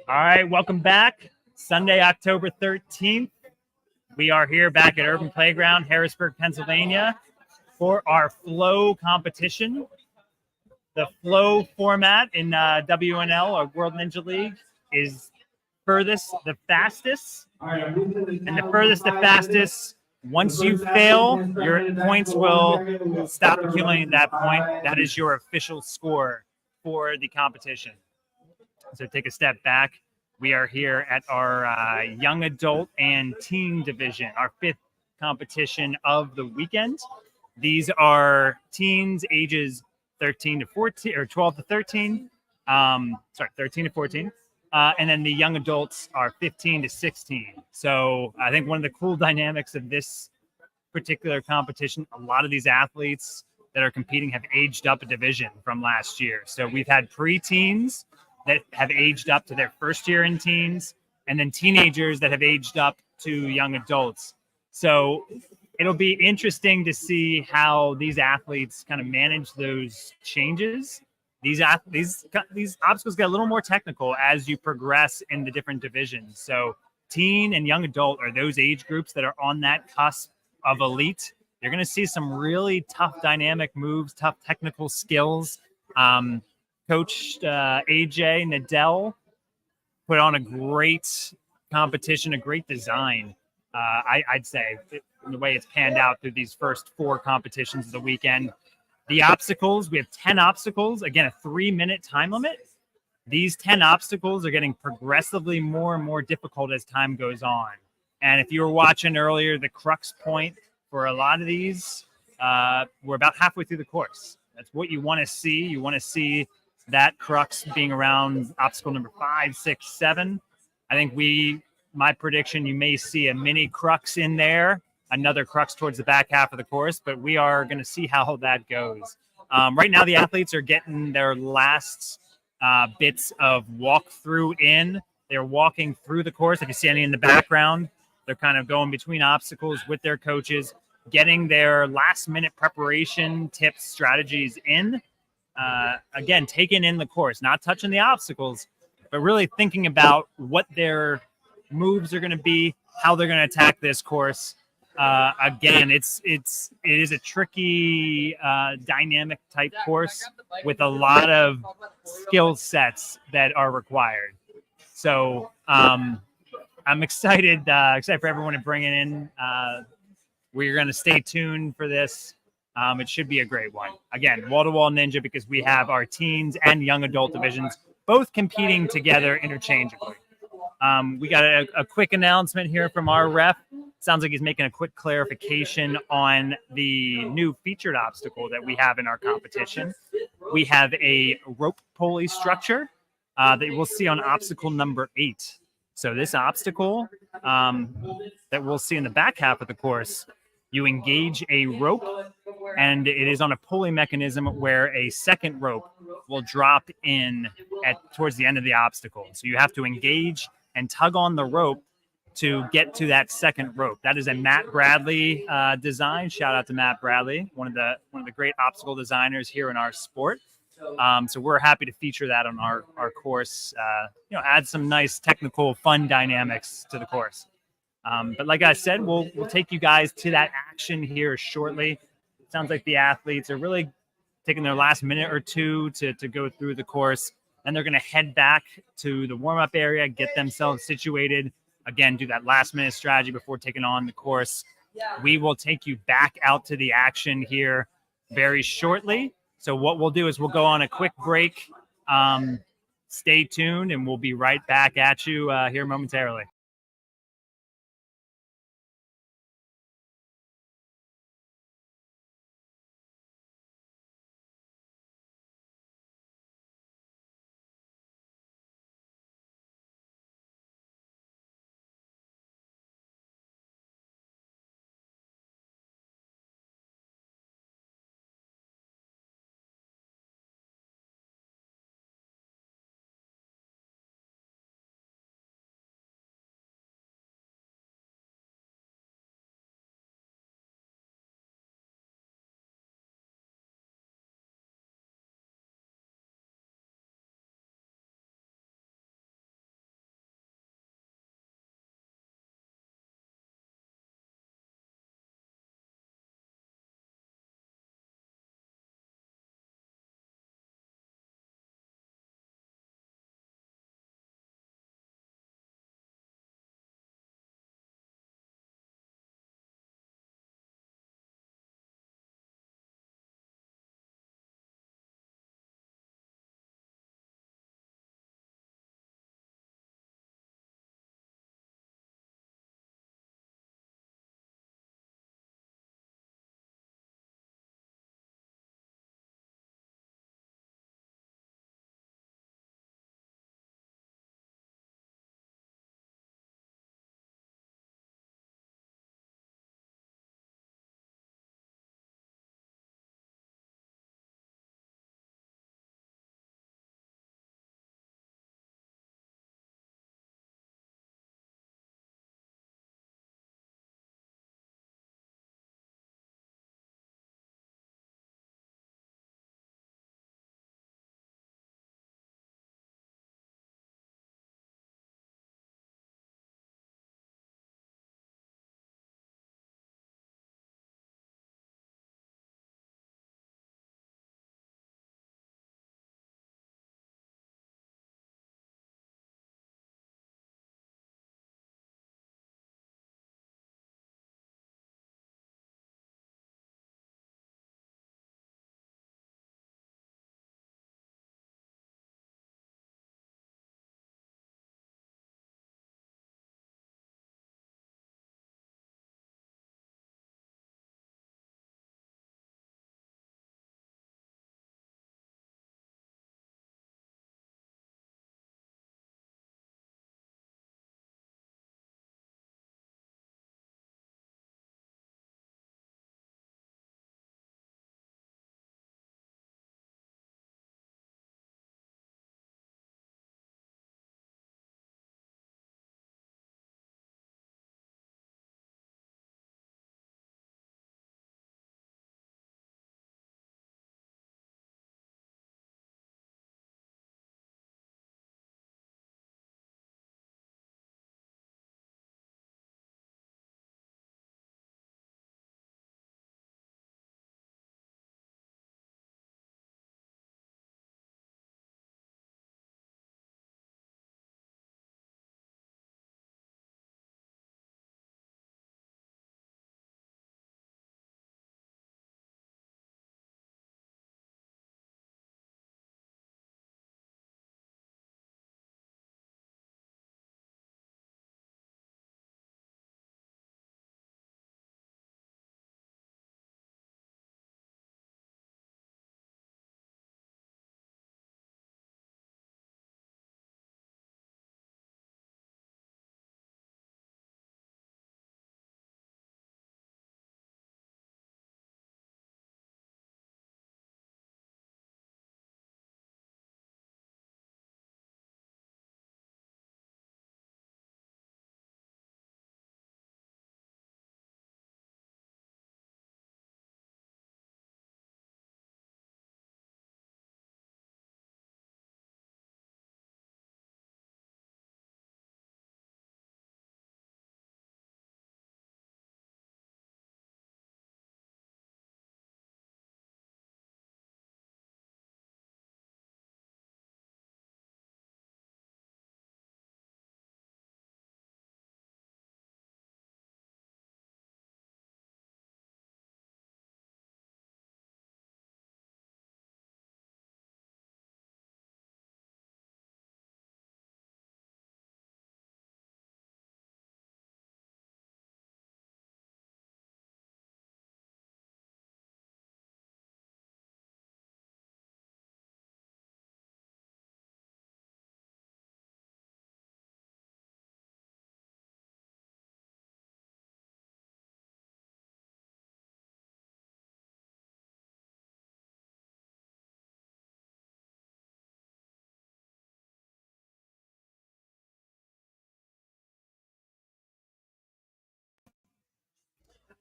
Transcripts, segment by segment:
All right, welcome back. Sunday, October 13th. We are here back at Urban Playground, Harrisburg, Pennsylvania, for our flow competition. The flow format in WNL, or World Ninja League, is furthest the fastest. And the furthest the fastest, once you fail, your points will stop accumulating at that point. That is your official score for the competition. So take a step back. We are here at our young adult and teen division, our fifth competition of the weekend. These are teens ages 13 to 14 or 12 to 13. 13 to 14. And then the young adults are 15 to 16. So I think one of the cool dynamics of this particular competition, a lot of these athletes that are competing have aged up a division from last year. So we've had preteens that have aged up to their first year in teens, and then teenagers that have aged up to young adults. So it'll be interesting to see how these athletes kind of manage those changes. These obstacles get a little more technical as you progress in the different divisions. So teen and young adult are those age groups that are on that cusp of elite. You're going to see some really tough dynamic moves, tough technical skills. Coach AJ Nadell put on a great competition, a great design. I'd say the way it's panned out through these first four competitions of the weekend. The obstacles, we have 10 obstacles, again, a 3-minute time limit. These 10 obstacles are getting progressively more and more difficult as time goes on. And if you were watching earlier, the crux point for a lot of these, we're about halfway through the course. That's what you want to see. You want to see that crux being around obstacle number 5, 6, 7. I think my prediction, you may see a mini crux in there, another crux towards the back half of the course, but we are going to see how that goes. Right now, the athletes are getting their last bits of walkthrough in. They're walking through the course. If you see any in the background, they're kind of going between obstacles with their coaches, getting their last-minute preparation tips, strategies in. Again, taking in the course, not touching the obstacles, but really thinking about what their moves are going to be, how they're going to attack this course. Again, it is a tricky, dynamic type course with a lot of skill sets that are required. So I'm excited for everyone to bring it in. We're going to stay tuned for this. It should be a great one. Again, wall-to-wall ninja, because we have our teens and young adult divisions both competing together interchangeably. We got a quick announcement here from our ref. Sounds like he's making a quick clarification on the new featured obstacle that we have in our competition. We have a rope pulley structure that we'll see on obstacle number 8. So this obstacle that we'll see in the back half of the course, you engage a rope, and it is on a pulley mechanism where a second rope will drop in towards the end of the obstacle. So you have to engage and tug on the rope to get to that second rope. That is a Matt Bradley design. Shout out to Matt Bradley, one of the great obstacle designers here in our sport. So we're happy to feature that on our course. Add some nice technical fun dynamics to the course. But like I said, we'll take you guys to that action here shortly. It sounds like the athletes are really taking their last minute or two to go through the course. Then they're going to head back to the warm-up area, get themselves situated. Again, do that last-minute strategy before taking on the course. We will take you back out to the action here very shortly. So what we'll do is we'll go on a quick break. Stay tuned, and we'll be right back at you here momentarily.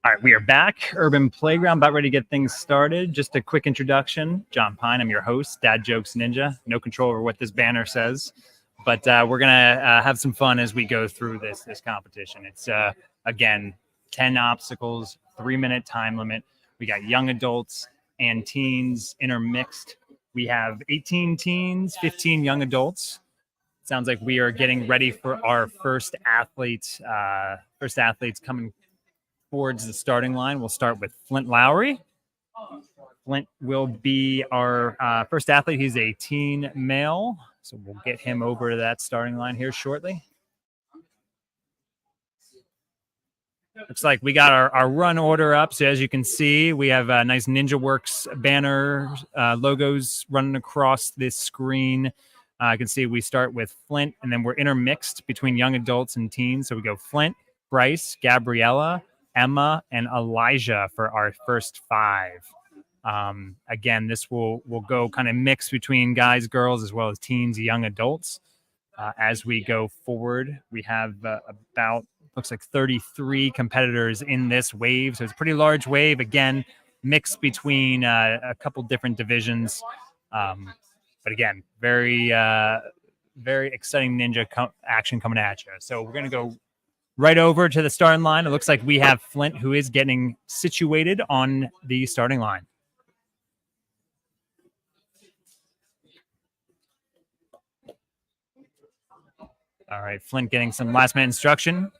All right, we are back. Urban Playground, about ready to get things started. Just a quick introduction. John Pyne, I'm your host, Dad Jokes Ninja. No control over what this banner says, but we're gonna have some fun as we go through this competition. It's again 10 obstacles, 3-minute time limit. We got young adults and teens intermixed. We have 18 teens, 15 young adults. Sounds like we are getting ready for our first athletes. First athletes coming towards the starting line. We'll start with Flint Lowery. Flint will be our first athlete. He's a teen male, so we'll get him over to that starting line here shortly. Looks like we got our run order up. So as you can see, we have a nice Ninja Works banner logos running across this screen. You can see we start with Flint, and then we're intermixed between young adults and teens. So we go Flint, Bryce, Gabriella, Emma, and Elijah for our first 5. Again, this will go kind of mix between guys, girls, as well as teens, young adults. As we go forward, we have about, looks like 33 competitors in this wave. So it's a pretty large wave, again, mixed between a couple different divisions. But again, very exciting ninja action coming at you. So we're going to go right over to the starting line. It looks like we have Flint, who is getting situated on the starting line. All right, Flint getting some last-minute instruction.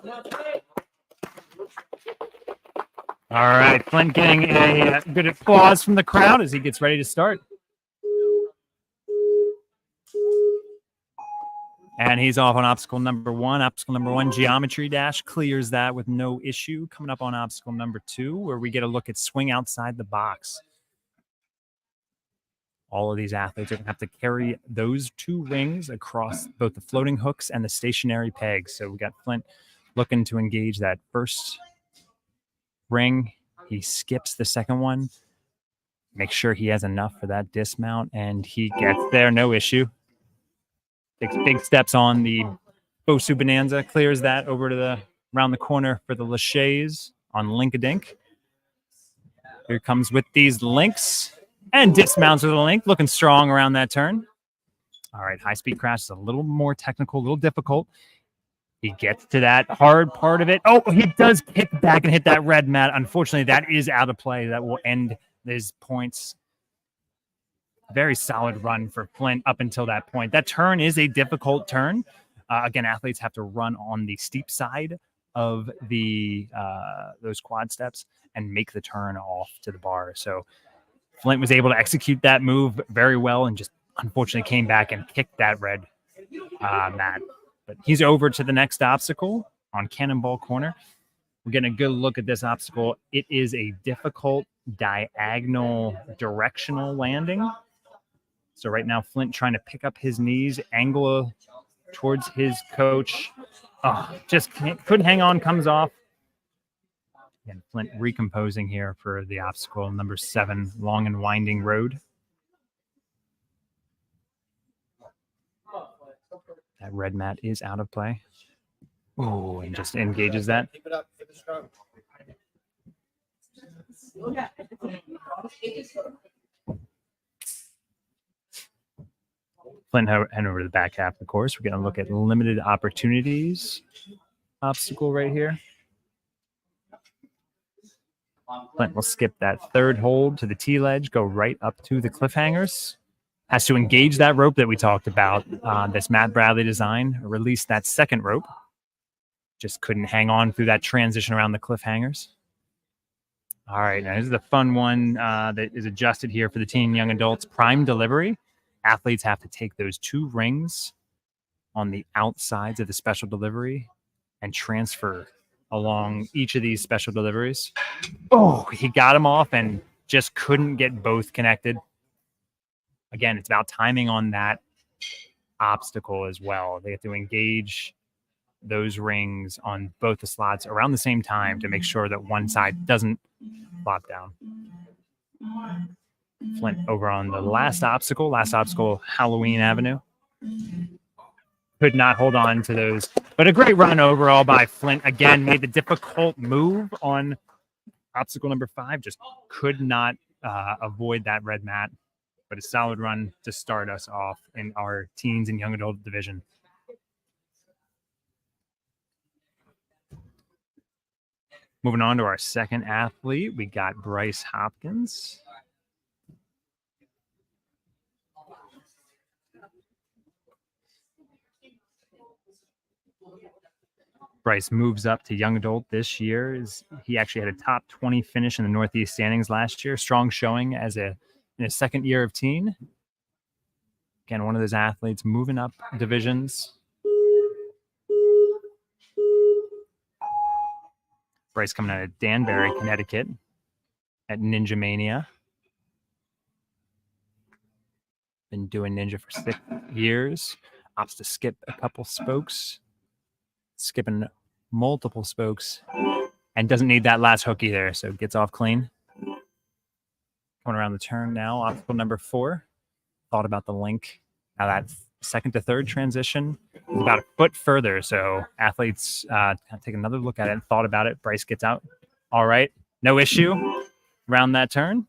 All right, Flint getting a good applause from the crowd as he gets ready to start. And he's off on obstacle number 1. Obstacle number 1, geometry dash, clears that with no issue. Coming up on obstacle number 2, where we get a look at swing outside the box. All of these athletes are going to have to carry those 2 rings across both the floating hooks and the stationary pegs. So we got Flint looking to engage that first ring. He skips the second one. Make sure he has enough for that dismount, and he gets there, no issue. Takes big steps on the Bosu Bonanza, clears that over to the around the corner for the Lachey's on Link-a-Dink. Here comes with these links and dismounts with a link, looking strong around that turn. All right, high-speed crash is a little more technical, a little difficult. He gets to that hard part of it. Oh, he does kick back and hit that red mat. Unfortunately, that is out of play. That will end his points. Very solid run for Flint up until that point. That turn is a difficult turn. Again, athletes have to run on the steep side of the those quad steps and make the turn off to the bar. So Flint was able to execute that move very well and just unfortunately came back and kicked that red mat. But he's over to the next obstacle on Cannonball Corner. We're getting a good look at this obstacle. It is a difficult diagonal directional landing. So right now, Flint trying to pick up his knees, angle towards his coach. Oh, just couldn't hang on, comes off. Again, Flint recomposing here for the obstacle number 7, long and winding road. That red mat is out of play. Oh, and just engages that. Keep it up. Keep it strong. Flint heading over to the back half of the course. We're going to look at limited opportunities obstacle right here. Flint will skip that third hold to the T-ledge, go right up to the cliffhangers. Has to engage that rope that we talked about, this Matt Bradley design, release that second rope. Just couldn't hang on through that transition around the cliffhangers. All right, now this is the fun one that is adjusted here for the teen young adults. Prime delivery. Athletes have to take those 2 rings on the outsides of the special delivery and transfer along each of these special deliveries. Oh, he got him off and just couldn't get both connected. Again, it's about timing on that obstacle as well. They have to engage those rings on both the slots around the same time to make sure that one side doesn't flop down. Flint over on the last obstacle, Halloween Avenue. could not hold on to those. But a great run overall by Flint. Again, made the difficult move on obstacle number 5. Just could not avoid that red mat. But a solid run to start us off in our teens and young adult division. Moving on to our second athlete, we got Bryce Hopkins. Bryce moves up to young adult this year. He actually had a top 20 finish in the Northeast standings last year. Strong showing in his second year of teen. Again, one of those athletes moving up divisions. Bryce coming out of Danbury, Connecticut at Ninja Mania. Been doing Ninja for 6 years. Opts to skip a couple spokes. Skipping multiple spokes. And doesn't need that last hook either, so gets off clean. Coming around the turn now, obstacle number 4. Thought about the link. Now that second to third transition is about a foot further, so athletes kind of take another look at it and thought about it. Bryce gets out. All right, no issue around that turn.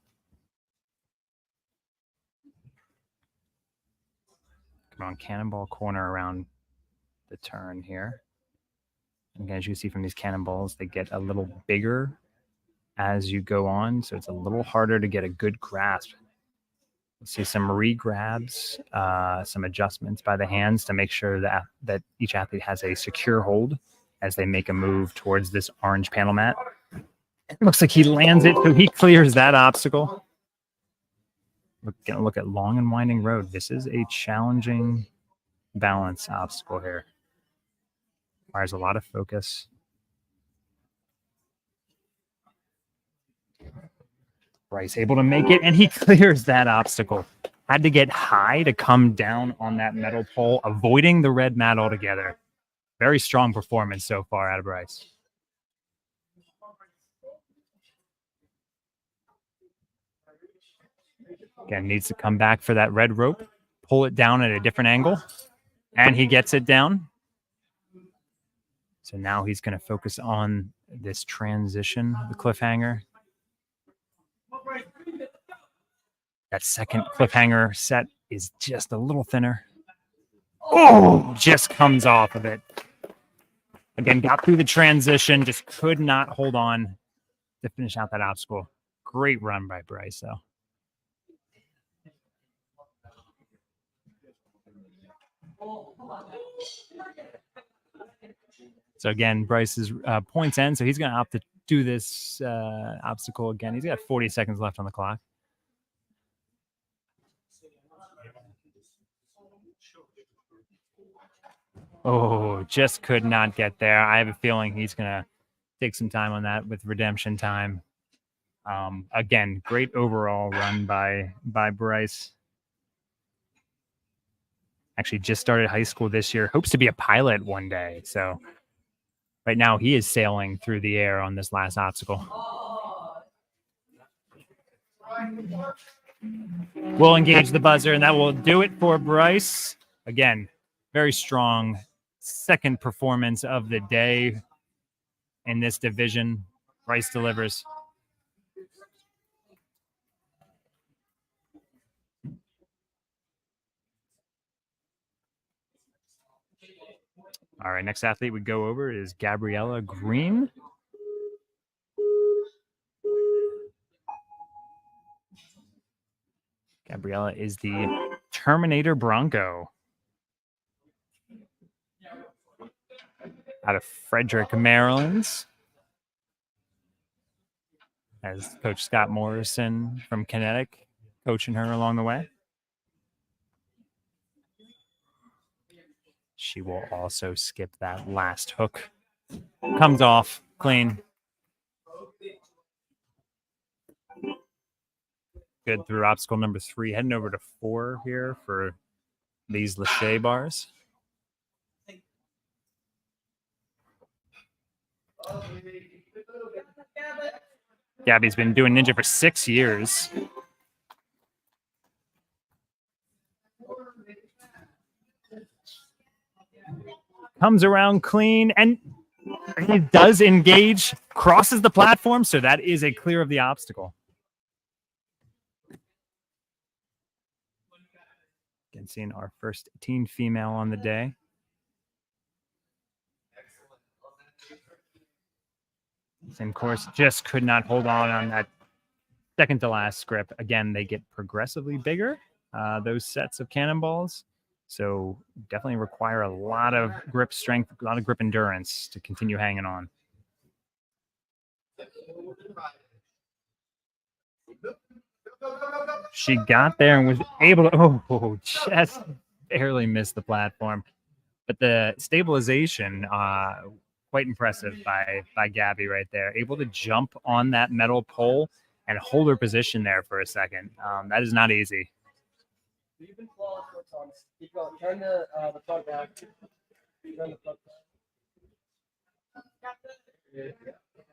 Come on, cannonball corner around the turn here. And as you see from these cannonballs, they get a little bigger as you go on, so it's a little harder to get a good grasp. We'll see some re-grabs, some adjustments by the hands to make sure that each athlete has a secure hold as they make a move towards this orange panel mat. It looks like he lands it, so he clears that obstacle. We're going to look at long and winding road. This is a challenging balance obstacle here. Requires a lot of focus. Bryce able to make it, and he clears that obstacle. Had to get high to come down on that metal pole, avoiding the red mat altogether. Very strong performance so far out of Bryce. Again, needs to come back for that red rope, pull it down at a different angle, and he gets it down. So now he's going to focus on this transition, the cliffhanger. That second cliffhanger set is just a little thinner. Oh, just comes off of it. Again, got through the transition, just could not hold on to finish out that obstacle. Great run by Bryce, though. So again, Bryce's points end, so he's going to opt to do this obstacle again. He's got 40 seconds left on the clock. Oh, just could not get there. I have a feeling he's going to take some time on that with redemption time. Again, great overall run by Bryce. Actually just started high school this year. Hopes to be a pilot one day. So right now he is sailing through the air on this last obstacle. We'll engage the buzzer, and that will do it for Bryce. Again, very strong second performance of the day in this division. Bryce delivers. All right, next athlete we go over is Gabriella Green. Gabriella is the Terminator Bronco out of Frederick, Maryland. As Coach Scott Morrison from Kinetic coaching her along the way. She will also skip that last hook. Comes off clean. Good through obstacle number 3. Heading over to 4 here for these Lachey bars. Gabby's been doing Ninja for 6 years. Comes around clean, and he does engage, crosses the platform, so that is a clear of the obstacle. Again, seeing our first teen female on the day. Same course, just could not hold on that second to last grip. Again, they get progressively bigger, those sets of cannonballs. So definitely require a lot of grip strength, a lot of grip endurance to continue hanging on. She got there and was able to, just barely missed the platform. But the stabilization, quite impressive by Gabby right there. Able to jump on that metal pole and hold her position there for a second. That is not easy. You've been flawless for Thomas. Keep going. Turn the plug back. Turn the plug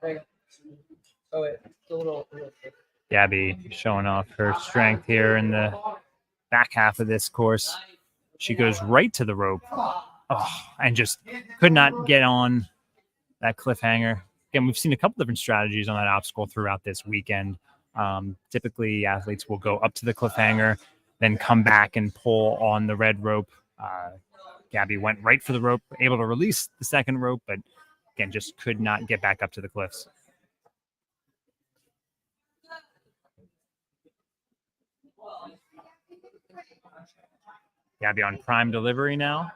back. Oh, wait. It's a little. Gabby showing off her strength here in the back half of this course. She goes right to the rope. And just could not get on that cliffhanger. Again, we've seen a couple different strategies on that obstacle throughout this weekend. Typically, athletes will go up to the cliffhanger, then come back and pull on the red rope. Gabby went right for the rope, able to release the second rope, but again, just could not get back up to the cliffs. Gabby on prime delivery now.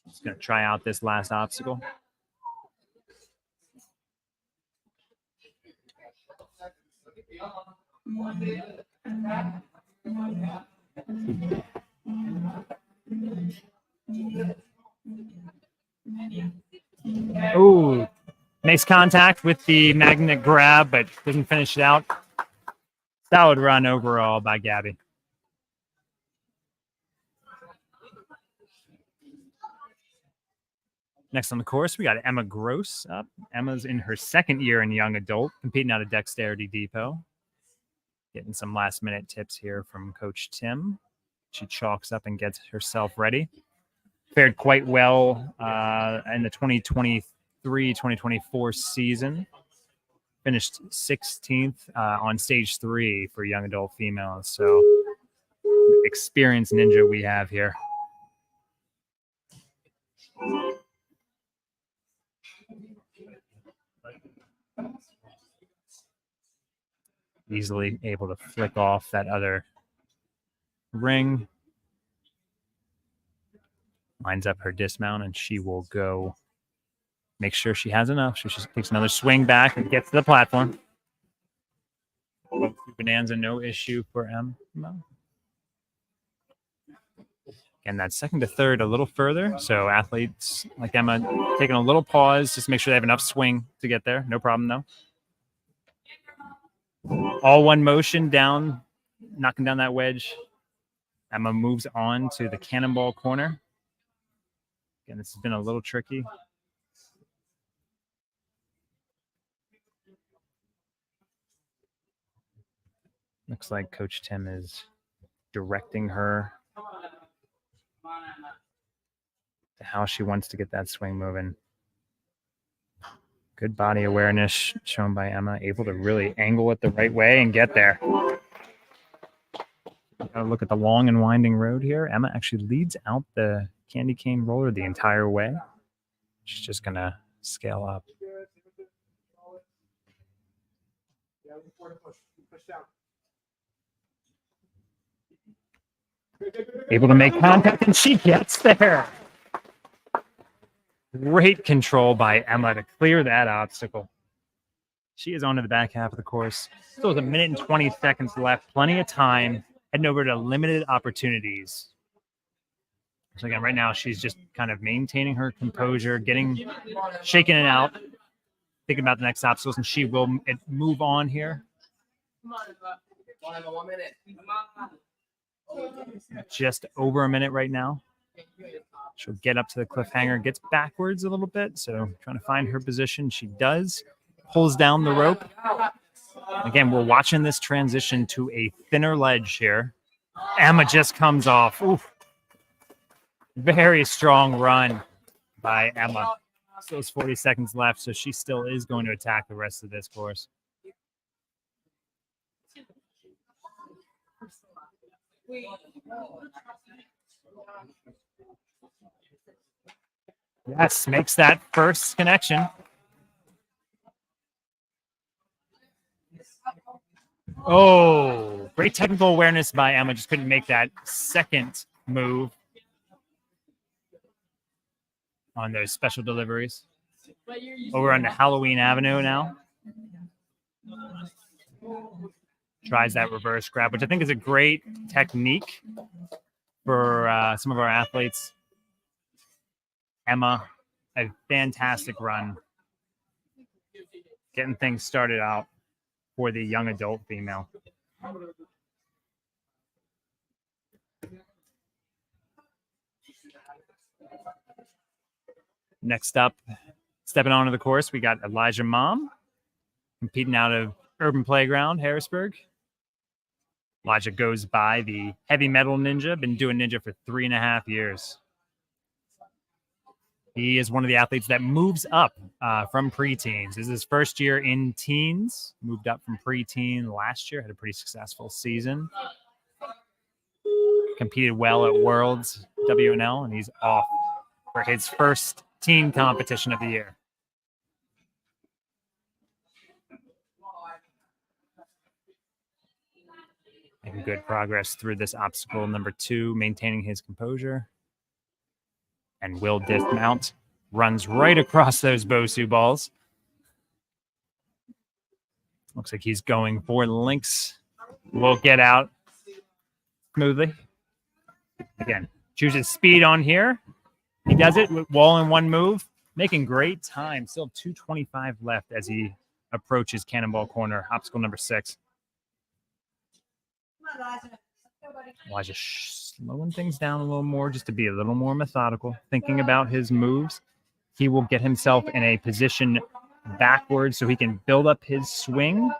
Just going to try out this last obstacle. Oh, makes contact with the magnet grab, but doesn't finish it out. Solid run overall by Gabby. Next on the course, we got Emma Gross up. Emma's in her second year in young adult, competing out of Dexterity Depot. Getting some last-minute tips here from Coach Tim. She chalks up and gets herself ready. Fared quite well in the 2023-2024 season. Finished 16th on stage 3 for young adult females. So experienced ninja we have here. Easily able to flick off that other ring. Lines up her dismount, and she will go make sure she has enough. So she takes another swing back and gets to the platform. Bonanza, no issue for Emma. And that second to third a little further. So athletes like Emma taking a little pause just to make sure they have enough swing to get there. No problem, though. All one motion down, knocking down that wedge. Emma moves on to the cannonball corner. Again, this has been a little tricky. Looks like Coach Tim is directing her to how she wants to get that swing moving. Good body awareness shown by Emma, able to really angle it the right way and get there. Gotta look at the long and winding road here. Emma actually leads out the candy cane roller the entire way. She's just gonna scale up. Able to make contact, and she gets there. Great control by Emma to clear that obstacle. She is on to the back half of the course. Still with 1 minute and 20 seconds left. Plenty of time. Heading over to limited opportunities. So again, right now she's just kind of maintaining her composure, shaking it out, thinking about the next obstacles, and she will move on here. Just over a minute right now. She'll get up to the cliffhanger, gets backwards a little bit, so trying to find her position. She does, pulls down the rope. Again, we're watching this transition to a thinner ledge here. Emma just comes off. Oof. Very strong run by Emma. Still has 40 seconds left, so she still is going to attack the rest of this course. Yes, makes that first connection. Oh, great technical awareness by Emma. Just couldn't make that second move on those special deliveries. Over on to Halloween Avenue now. Tries that reverse grab, which I think is a great technique for some of our athletes. Emma, a fantastic run. Getting things started out for the young adult female. Next up, stepping onto the course, we got Elijah Mom competing out of Urban Playground, Harrisburg. Elijah goes by the heavy metal ninja, been doing ninja for 3.5 years. He is one of the athletes that moves up from preteens. This is his first year in teens, moved up from preteen last year, had a pretty successful season. Competed well at Worlds WNL, and he's off for his first teen competition of the year. Making good progress through this obstacle number 2, maintaining his composure. And will dismount, runs right across those Bosu balls. Looks like he's going for links. Will get out smoothly. Again, chooses speed on here. He does it with wall in one move, making great time. Still 2:25 left as he approaches Cannonball Corner, obstacle number 6. Elijah slowing things down a little more just to be a little more methodical, thinking about his moves. He will get himself in a position backwards so he can build up his swing.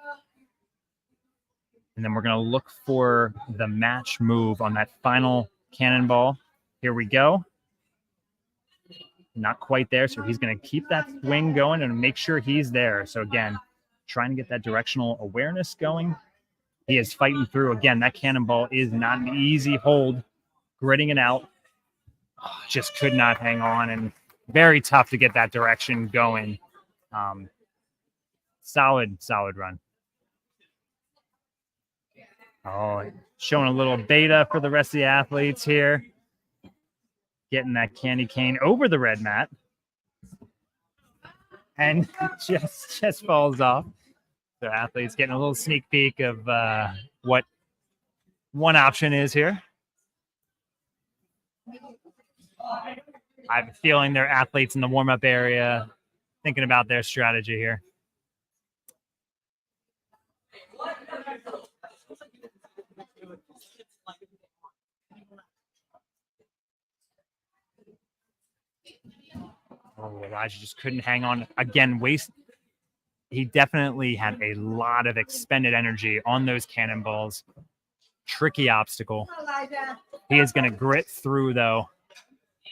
And then we're going to look for the match move on that final cannonball. Here we go. Not quite there, so he's going to keep that swing going and make sure he's there. So again, trying to get that directional awareness going. He is fighting through. Again, that cannonball is not an easy hold. Gritting it out. Oh, just could not hang on, and very tough to get that direction going. Solid run. Oh, showing a little beta for the rest of the athletes here. Getting that candy cane over the red mat. And just falls off. The athletes getting a little sneak peek of what one option is here. I have a feeling they're athletes in the warm-up area thinking about their strategy here. Oh, Elijah just couldn't hang on. Again, he definitely had a lot of expended energy on those cannonballs. Tricky obstacle. He is going to grit through, though,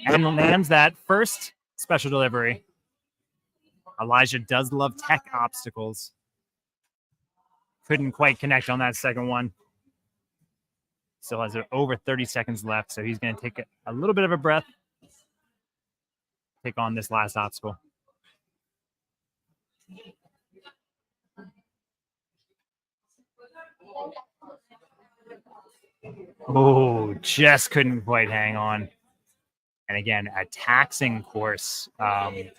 and lands that first special delivery. Elijah does love tech obstacles. Couldn't quite connect on that second one. Still has over 30 seconds left, so he's going to take a little bit of a breath. Take on this last obstacle. Oh, just couldn't quite hang on. And again, a taxing course,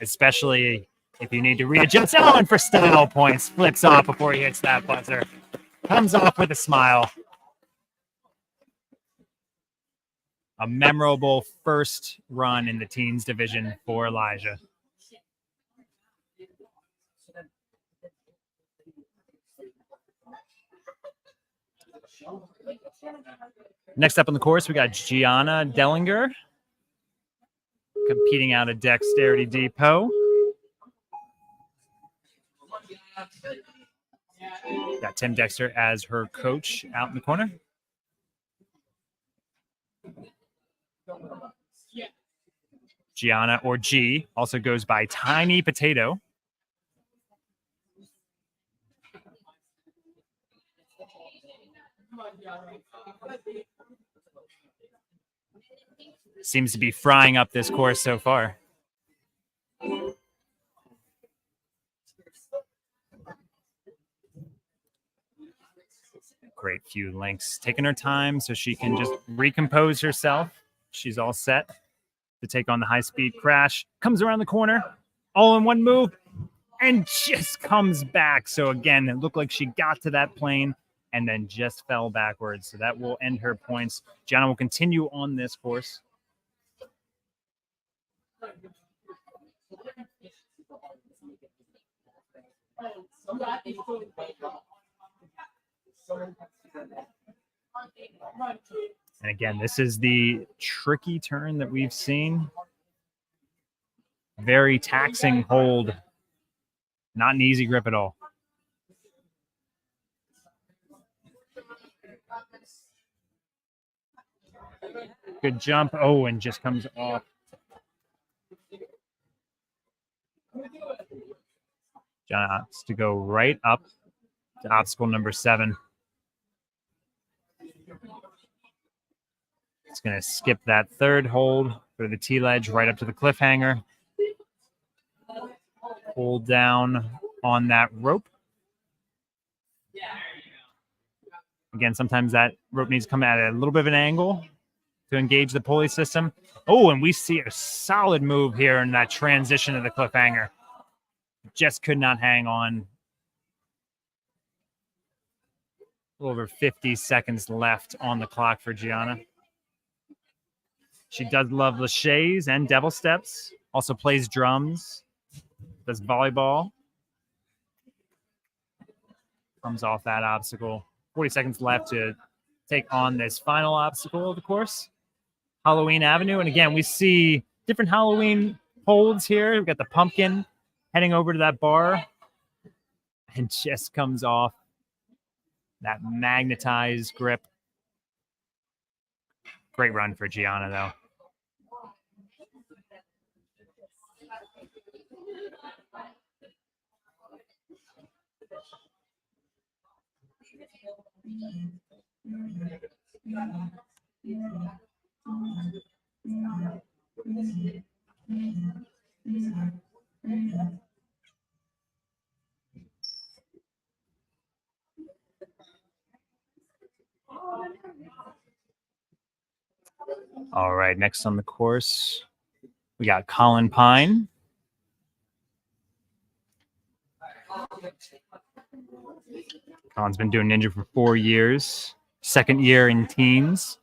especially if you need to readjust. Oh, and for style points, flips off before he hits that buzzer. Comes off with a smile. A memorable first run in the teens division for Elijah. Next up on the course, we got Giana Dellinger competing out of Dexterity Depot. Got Tim Dexter as her coach out in the corner. Giana, or G, also goes by Tiny Potato. Seems to be frying up this course so far. Great few links. Taking her time so she can just recompose herself. She's all set to take on the high-speed crash. Comes around the corner, all in one move, and just comes back. So again, it looked like she got to that plane and then just fell backwards. So that will end her points. Giana will continue on this course. And again, this is the tricky turn that we've seen. Very taxing hold. Not an easy grip at all. Good jump. Oh, and just comes off. Giana has to go right up to obstacle number 7. It's going to skip that third hold, go to the T-ledge, right up to the cliffhanger. Hold down on that rope. Again, sometimes that rope needs to come at a little bit of an angle to engage the pulley system. Oh, and we see a solid move here in that transition to the cliffhanger. Just could not hang on. A little over 50 seconds left on the clock for Giana. She does love laches and devil steps. Also plays drums. Does volleyball. Comes off that obstacle. 40 seconds left to take on this final obstacle of the course. Halloween Avenue. And again, we see different Halloween holds here. We've got the pumpkin heading over to that bar. And just comes off that magnetized grip. Great run for Giana, though. All right, next on the course, we got Colin Pyne. Colin's been doing ninja for 4 years, second year in teens.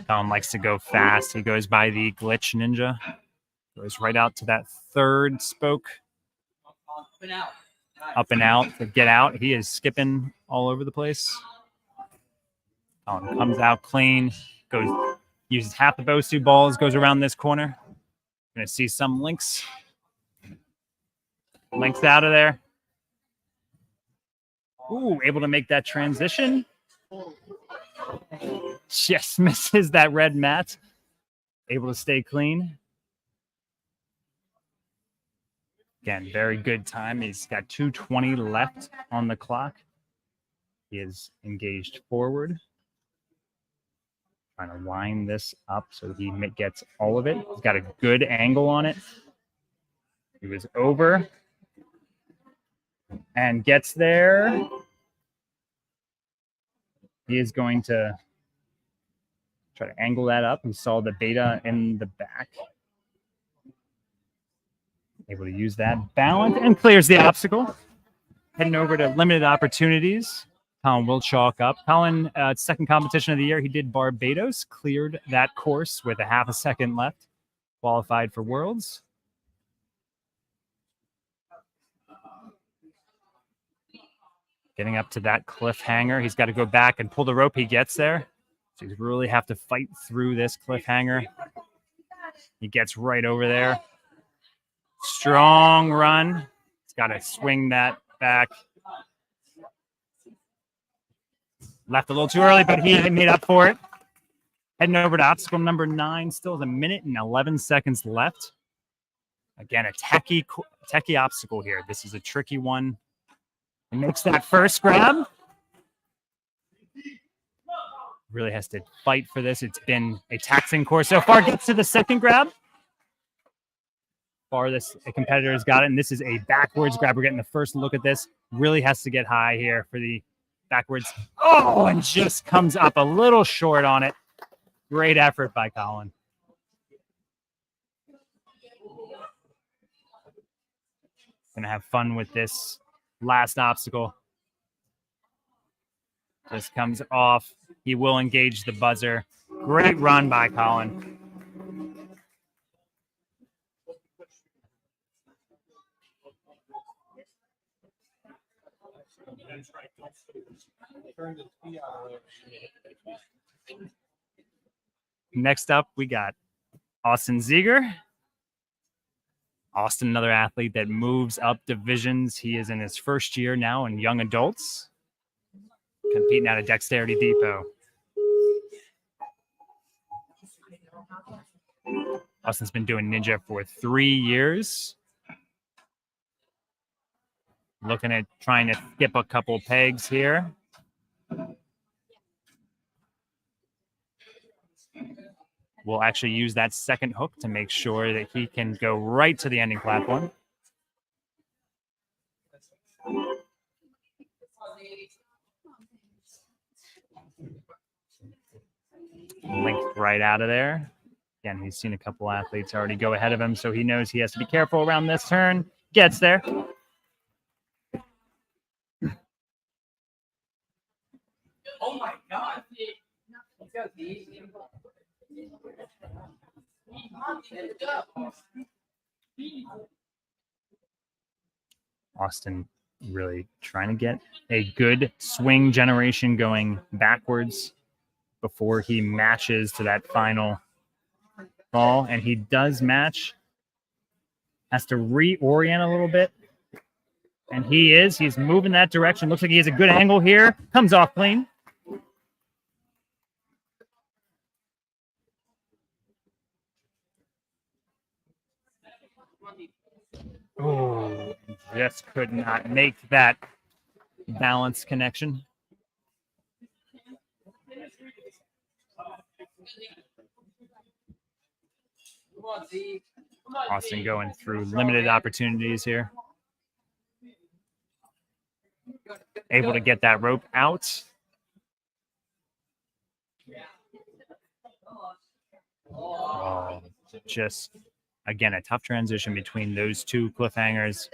Colin likes to go fast. He goes by the glitch ninja. Goes right out to that third spoke. Up and out to get out. He is skipping all over the place. Colin comes out clean. Goes, uses half the Bosu balls. Goes around this corner. Gonna see some links. Links out of there. Ooh, able to make that transition. Just misses that red mat. Able to stay clean. Again, very good time. He's got 2:20 left on the clock. He is engaged forward. Trying to line this up so he gets all of it. He's got a good angle on it. He was over and gets there. He is going to try to angle that up. We saw the beta in the back. Able to use that balance and clears the obstacle. Heading over to limited opportunities. Colin will chalk up. Colin, second competition of the year, he did Barbados, cleared that course with a half a second left, qualified for Worlds. Getting up to that cliffhanger. He's got to go back and pull the rope. He gets there. So he's really have to fight through this cliffhanger. He gets right over there. Strong run. He's got to swing that back. Left a little too early, but he made up for it. Heading over to obstacle number 9. Still has a minute and 11 seconds left. Again, a techie obstacle here. This is a tricky one. He makes that first grab. Really has to fight for this. It's been a taxing course so far. Gets to the second grab. Farthest a competitor has got it, and this is a backwards grab. We're getting the first look at this. Really has to get high here for the backwards. Oh, and just comes up a little short on it. Great effort by Colin. Gonna have fun with this last obstacle. Just comes off. He will engage the buzzer. Great run by Colin. Next up, we got Austin Zeager. Austin, another athlete that moves up divisions. He is in his first year now in young adults, competing out of Dexterity Depot. Austin's been doing ninja for 3 years. Looking at trying to skip a couple pegs here. We'll actually use that second hook to make sure that he can go right to the ending platform. Linked right out of there. Again, he's seen a couple athletes already go ahead of him, so he knows he has to be careful around this turn. Gets there. Oh my God. Austin really trying to get a good swing generation going backwards before he matches to that final ball. And he does match. Has to reorient a little bit. And he's moving that direction. Looks like he has a good angle here. Comes off clean. Oh, just could not make that balance connection. Austin going through limited opportunities here. Able to get that rope out. Oh, just, again, a tough transition between those two cliffhangers.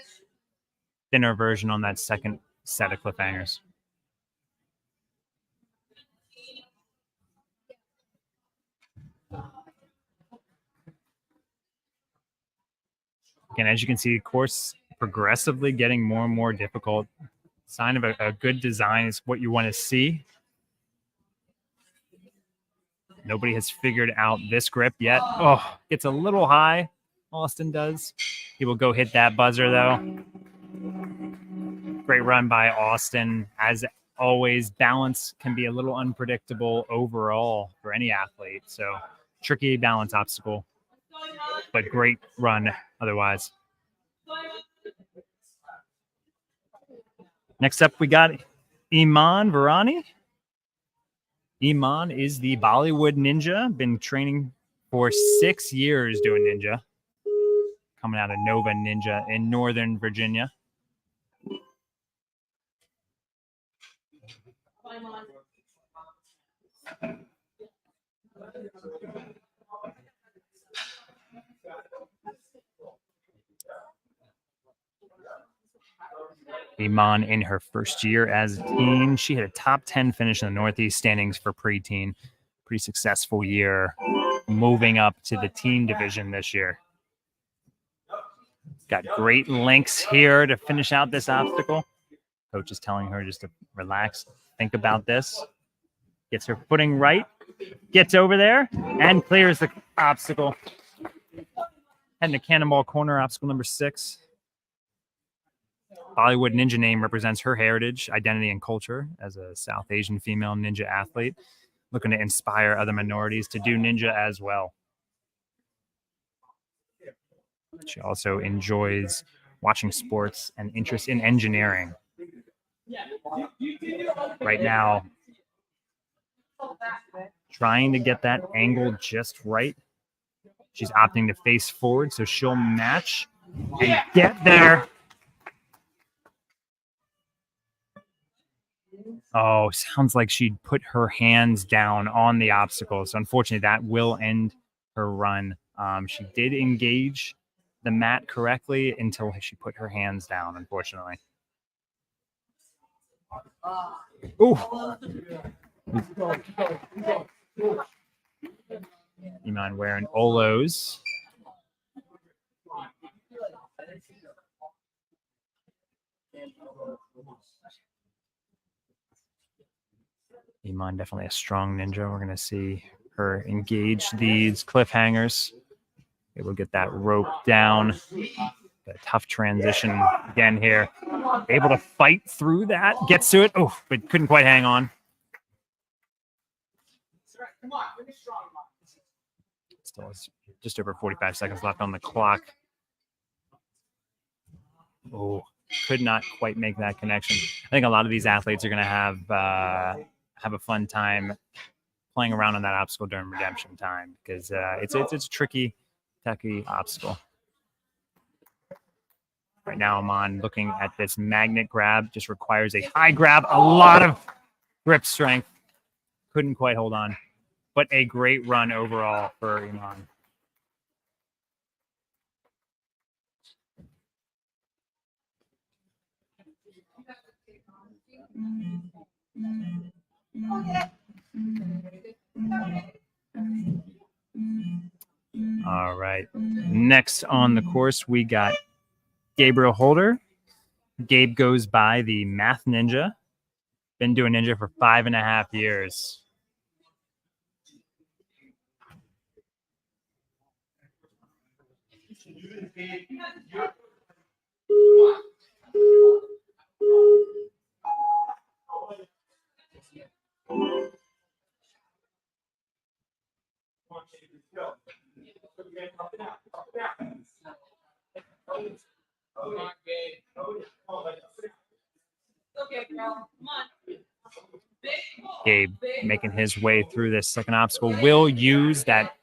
Thinner version on that second set of cliffhangers. Again, as you can see, the course progressively getting more and more difficult. Sign of a good design is what you want to see. Nobody has figured out this grip yet. Oh, gets a little high. Austin does. He will go hit that buzzer, though. Great run by Austin. As always, balance can be a little unpredictable overall for any athlete. So, tricky balance obstacle, but great run otherwise. Next up, we got Imaan Virani. Imaan is the Bollywood ninja. Been training for 6 years doing ninja. Coming out of Nova Ninja in Northern Virginia. Imaan in her first year as a teen. She had a top 10 finish in the Northeast standings for preteen. Pretty successful year moving up to the teen division this year. Got great links here to finish out this obstacle. Coach is telling her just to relax, think about this. Gets her footing right, gets over there, and clears the obstacle. Heading to Cannonball Corner, obstacle number 6. Bollywood ninja name represents her heritage, identity, and culture as a South Asian female ninja athlete, looking to inspire other minorities to do ninja as well. She also enjoys watching sports and interest in engineering. Right now, trying to get that angle just right. She's opting to face forward, so she'll match and get there. Oh, sounds like she'd put her hands down on the obstacle. So unfortunately, that will end her run. She did engage the mat correctly until she put her hands down, unfortunately. Ooh. Imaan wearing Olos. Imaan definitely a strong ninja. We're going to see her engage these cliffhangers. Able to get that rope down. A tough transition again here. Able to fight through that. Gets to it. Oh, but couldn't quite hang on. Still has just over 45 seconds left on the clock. Oh, could not quite make that connection. I think a lot of these athletes are going to have a fun time playing around on that obstacle during redemption time because it's a tricky obstacle. Right now, I'm on looking at this magnet grab. Just requires a high grab, a lot of grip strength. Couldn't quite hold on, but a great run overall for Imaan. All right. Next on the course, we got Gabriel Holder. Gabe goes by the Math Ninja. Been doing ninja for 5.5 years. Gabe making his way through this second obstacle. Will use that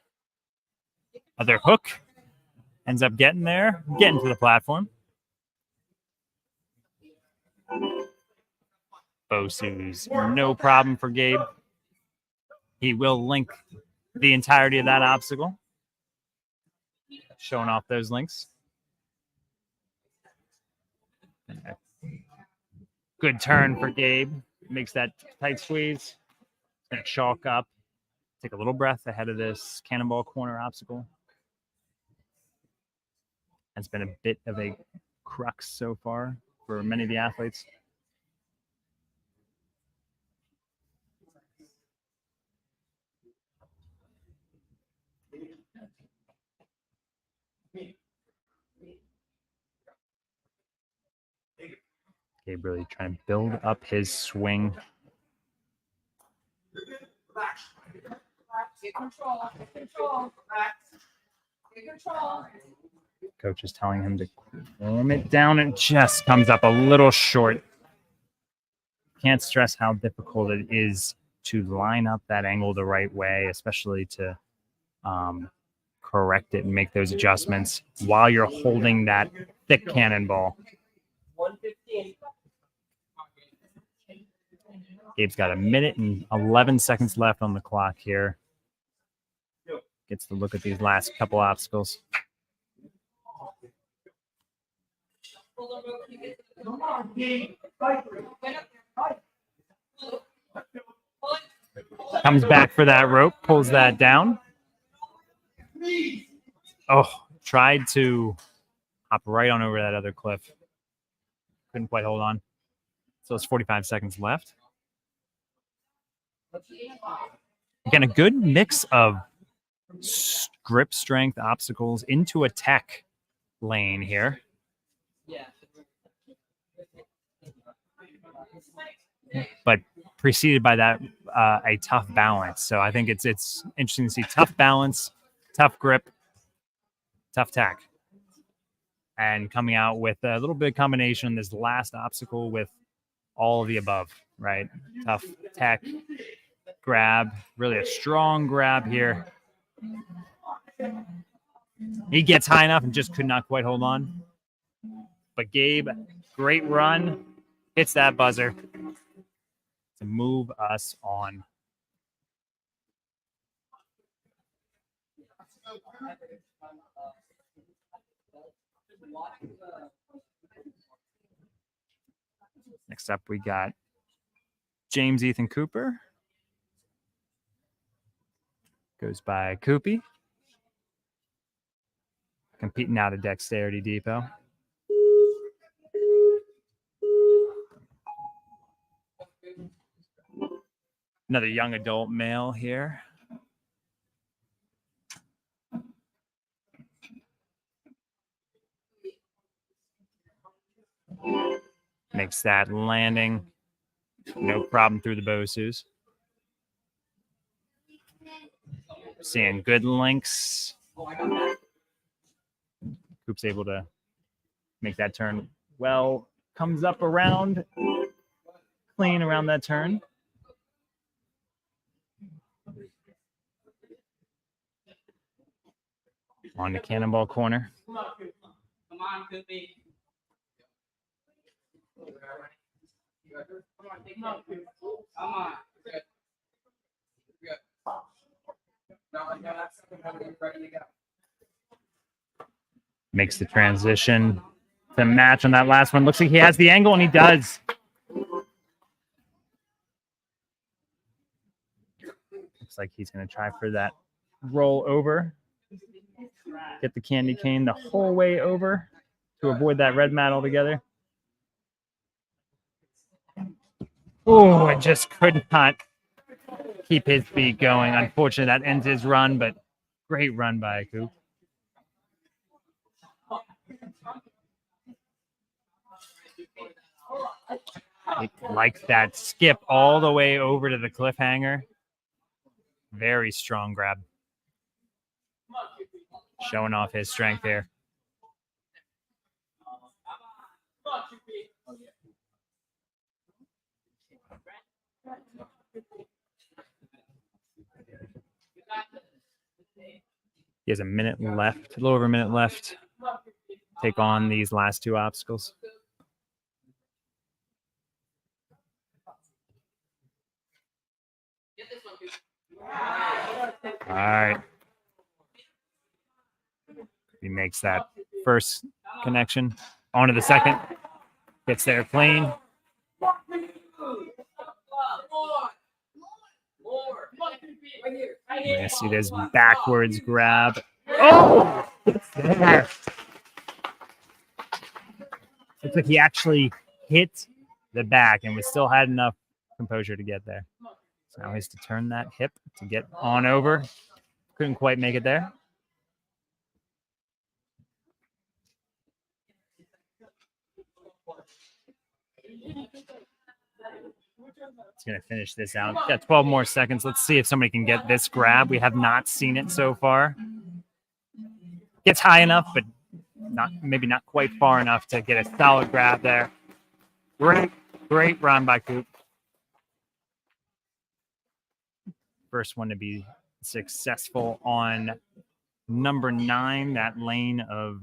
other hook. Ends up getting there, getting to the platform. Bosu's no problem for Gabe. He will link the entirety of that obstacle. Showing off those links. Good turn for Gabe. Makes that tight squeeze. Gonna chalk up. Take a little breath ahead of this cannonball corner obstacle. Has been a bit of a crux so far for many of the athletes. Gabe really trying to build up his swing. Get control. Get control. Get control. Coach is telling him to calm it down and just comes up a little short. Can't stress how difficult it is to line up that angle the right way, especially to correct it and make those adjustments while you're holding that thick cannonball. 115. Gabe's got 1 minute and 11 seconds left on the clock here. Gets to look at these last couple obstacles. Comes back for that rope, pulls that down. Oh, tried to hop right on over that other cliff. Couldn't quite hold on. So it's 45 seconds left. Again, a good mix of grip strength obstacles into a tech lane here. but preceded by that a tough balance. So I think it's interesting to see tough balance, tough grip, tough tack, and coming out with a little bit of combination. This last obstacle with all of the above, right? Tough tack, grab, really a strong grab here. He gets high enough and just could not quite hold on. But Gabe, great run, hits that buzzer to move us on. Next up, we got James Ethan Cooper. Goes by Koopy. Competing out of Dexterity Depot. Another young adult male here. Makes that landing. No problem through the Bosus. Seeing good links. Coop's able to make that turn well. Comes up around. Clean around that turn. On the cannonball corner. Come on, Koopy. Come on. Makes the transition to match on that last one. Looks like he has the angle, and he does. Looks like he's going to try for that roll over. Get the candy cane the whole way over to avoid that red mat altogether. Oh, it just could not keep his feet going. Unfortunately, that ends his run, but great run by Coop. He likes that skip all the way over to the cliffhanger. Very strong grab. Showing off his strength here. He has a minute left, a little over a minute left. Take on these last two obstacles. All right. He makes that first connection. On to the second. Gets there clean. We're going to see this backwards grab. Oh! It's there. Looks like he actually hit the back and we still had enough composure to get there. So now he has to turn that hip to get on over. Couldn't quite make it there. It's going to finish this out. Got 12 more seconds. Let's see if somebody can get this grab. We have not seen it so far. Gets high enough, but maybe not quite far enough to get a solid grab there. Great run by Coop. First one to be successful on number 9, that lane of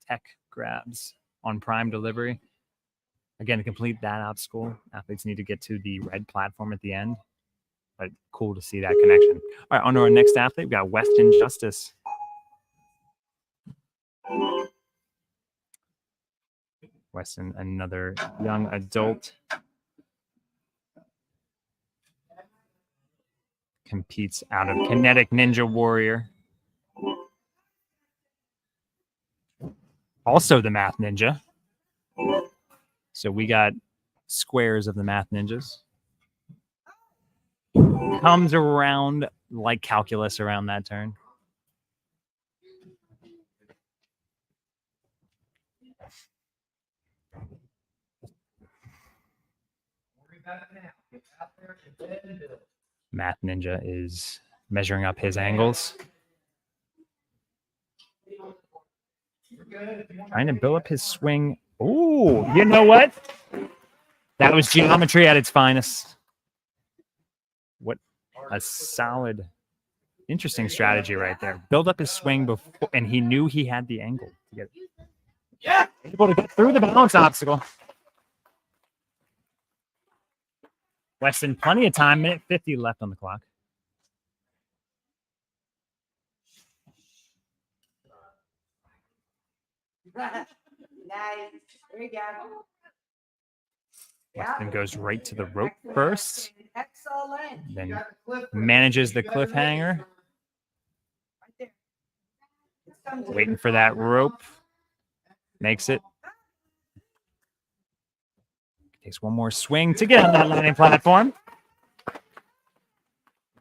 tech grabs on prime delivery. Again, to complete that obstacle, athletes need to get to the red platform at the end. But cool to see that connection. All right, on to our next athlete. We've got Weston Justis. Weston, another young adult. Competes out of Kinetic Ninja Warrior. Also the Math Ninja. So we got squares of the Math Ninjas. Comes around like calculus around that turn. Math Ninja is measuring up his angles. Trying to build up his swing. Ooh, you know what? That was geometry at its finest. What a solid, interesting strategy right there. Build up his swing before, and he knew he had the angle to get it. Yeah, able to get through the balance obstacle. Weston, plenty of time. Minute 50 left on the clock. Nice. There you go. Weston goes right to the rope first, Excellent. then manages the cliffhanger. Right there. Waiting for that rope. Makes it. Takes one more swing to get on that landing platform.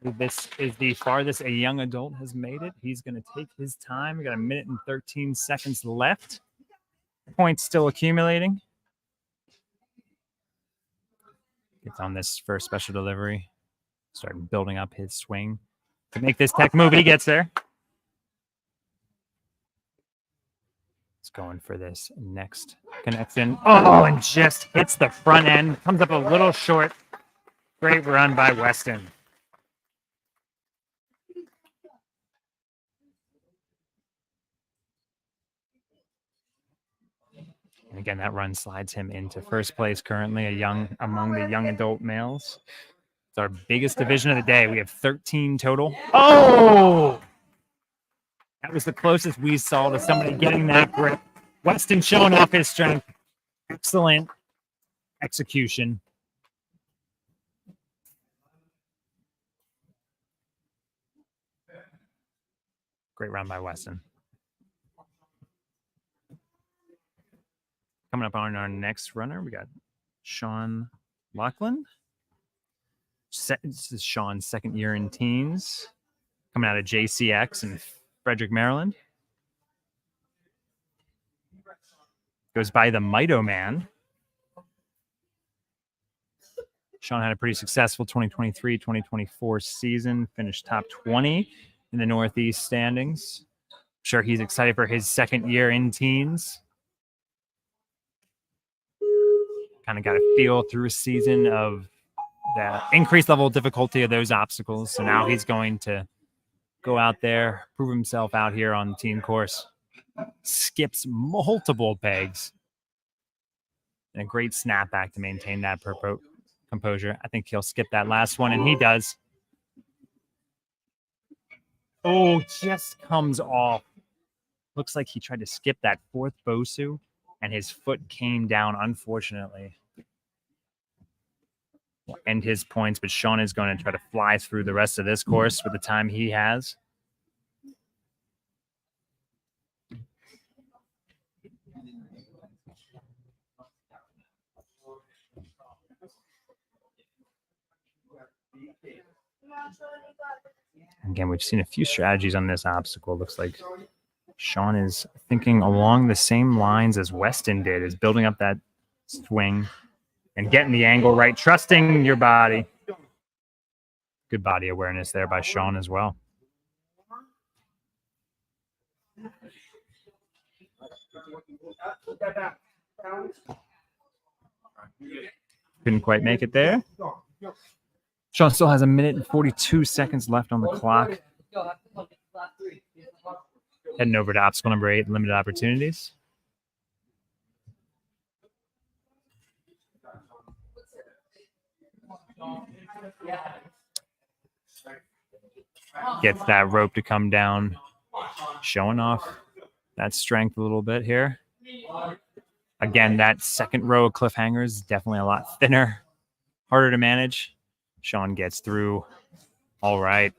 This is the farthest a young adult has made it. He's going to take his time. We got a minute and 13 seconds left. Points still accumulating. Gets on this first special delivery. Start building up his swing to make this tech move. He gets there. He's going for this next connection. Oh, and just hits the front end. Comes up a little short. Great run by Weston. And again, that run slides him into first place currently, among the young adult males. It's our biggest division of the day. We have 13 total. Oh! That was the closest we saw to somebody getting that grip. Weston showing off his strength. Excellent execution. Great run by Weston. Coming up on our next runner, we got Sean Loughlin. This is Sean's second year in teens. Coming out of JCX in Frederick, Maryland. Goes by the Mito Man. Sean had a pretty successful 2023-2024 season. Finished top 20 in the Northeast standings. I'm sure he's excited for his second year in teens. Kind of got a feel through a season of the increased level of difficulty of those obstacles. So now he's going to go out there, prove himself out here on the teen course. Skips multiple pegs. And a great snapback to maintain that composure. I think he'll skip that last one, and he does. Oh, just comes off. Looks like he tried to skip that fourth Bosu, and his foot came down, unfortunately. Will end his points, but Sean is going to try to fly through the rest of this course with the time he has. Again, we've seen a few strategies on this obstacle. Looks like Sean is thinking along the same lines as Weston did, is building up that swing and getting the angle right, trusting your body. Good body awareness there by Sean as well. Couldn't quite make it there. Sean still has a minute and 42 seconds left on the clock. Heading over to obstacle number 8, limited opportunities. Gets that rope to come down, showing off that strength a little bit here. Again, that second row of cliffhangers is definitely a lot thinner, harder to manage. Sean gets through. All right.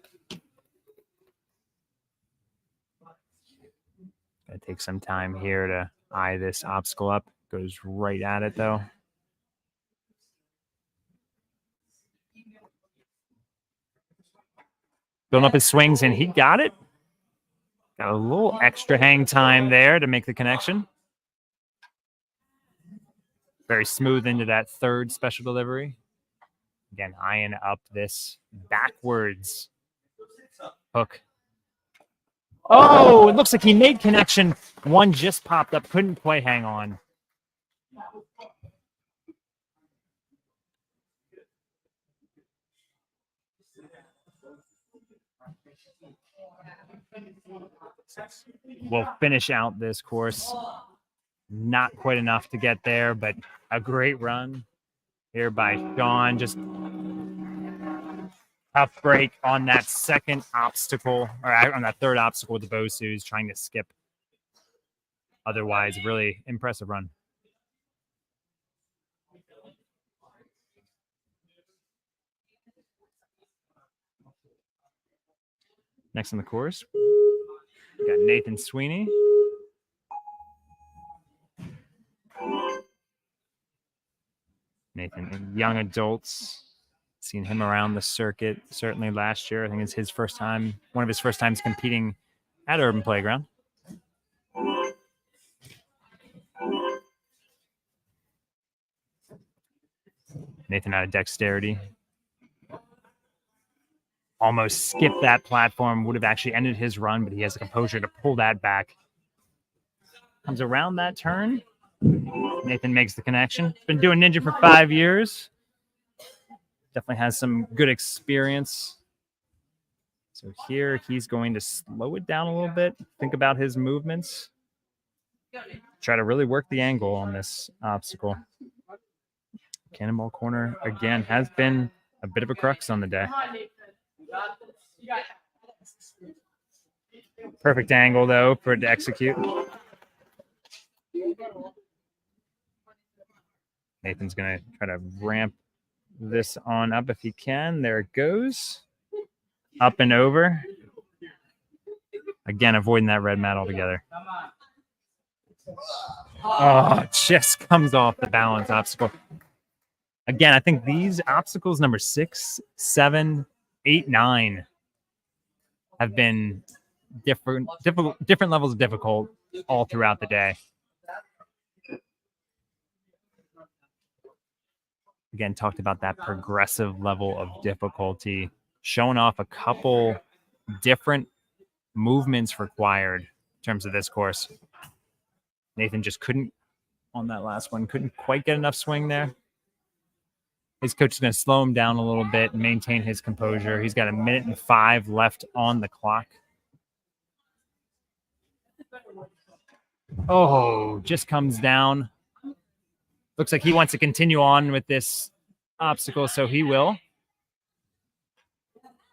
Gotta take some time here to eye this obstacle up. Goes right at it, though. Building up his swings, and he got it. Got a little extra hang time there to make the connection. Very smooth into that third special delivery. Again, eyeing up this backwards hook. Oh, it looks like he made connection. One just popped up, couldn't quite hang on. We'll finish out this course. Not quite enough to get there, but a great run here by Sean. Just tough break on that second obstacle, or on that third obstacle with the Bosu's, trying to skip. Otherwise, really impressive run. Next on the course, we got Nathan Sweeney. Nathan, young adults, seen him around the circuit certainly last year. I think it's his first time, one of his first times competing at Urban Playground. Nathan out of dexterity. Almost skipped that platform, would have actually ended his run, but he has the composure to pull that back. Comes around that turn. Nathan makes the connection. Been doing Ninja for 5 years. Definitely has some good experience. So here he's going to slow it down a little bit. Think about his movements. Try to really work the angle on this obstacle. Cannonball corner, again, has been a bit of a crux on the day. Perfect angle, though, for it to execute. Nathan's going to try to ramp this on up if he can. There it goes. Up and over. Again, avoiding that red mat altogether. Oh, just comes off the balance obstacle. Again, I think these obstacles, number 6, 7, 8, 9, have been different levels of difficult all throughout the day. Again, talked about that progressive level of difficulty, showing off a couple different movements required in terms of this course. Nathan just couldn't, on that last one, couldn't quite get enough swing there. His coach is going to slow him down a little bit and maintain his composure. He's got 1 minute and 5 left on the clock. Oh, just comes down. Looks like he wants to continue on with this obstacle, so he will.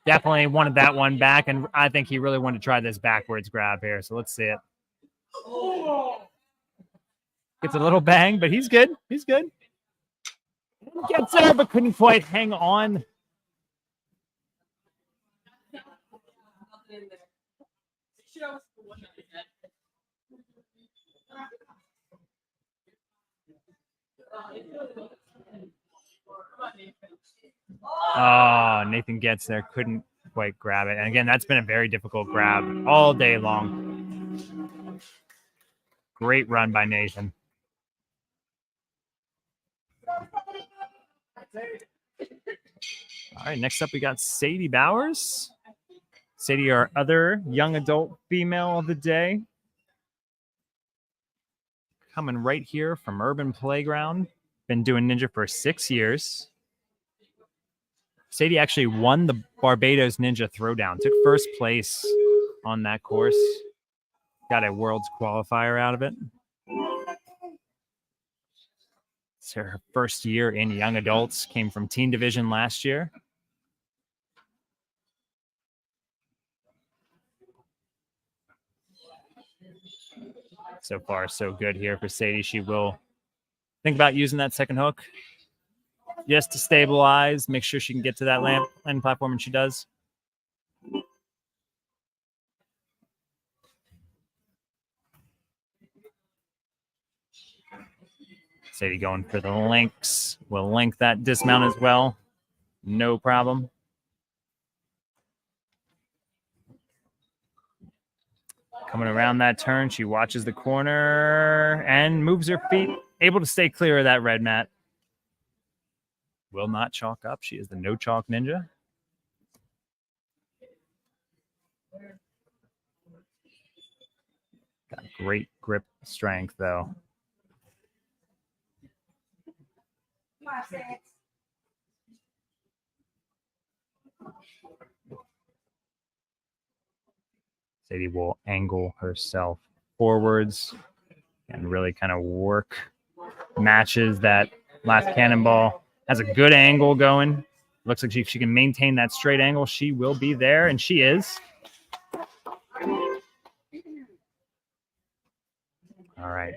Definitely wanted that one back, and I think he really wanted to try this backwards grab here, so let's see it. Gets a little bang, but he's good. He's good. Gets there, but couldn't quite hang on. Oh, Nathan gets there, couldn't quite grab it. And again, that's been a very difficult grab all day long. Great run by Nathan. All right, next up we got Sadie Bowers. Sadie, our other young adult female of the day. Coming right here from Urban Playground. Been doing Ninja for 6 years. Sadie actually won the Barbados Ninja Throwdown. Took first place on that course. Got a World's Qualifier out of it. It's her first year in young adults. Came from teen division last year. So far, so good here for Sadie. She will think about using that second hook just to stabilize, make sure she can get to that landing platform, and she does. Sadie going for the links. We'll link that dismount as well. No problem. Coming around that turn, she watches the corner and moves her feet, able to stay clear of that red mat. will not chalk up. She is the no chalk ninja. Got great grip strength, though. Come on, Six. Sadie will angle herself forwards and really kind of work matches that last cannonball. Has a good angle going. Looks like if she can maintain that straight angle, she will be there, and she is. All right.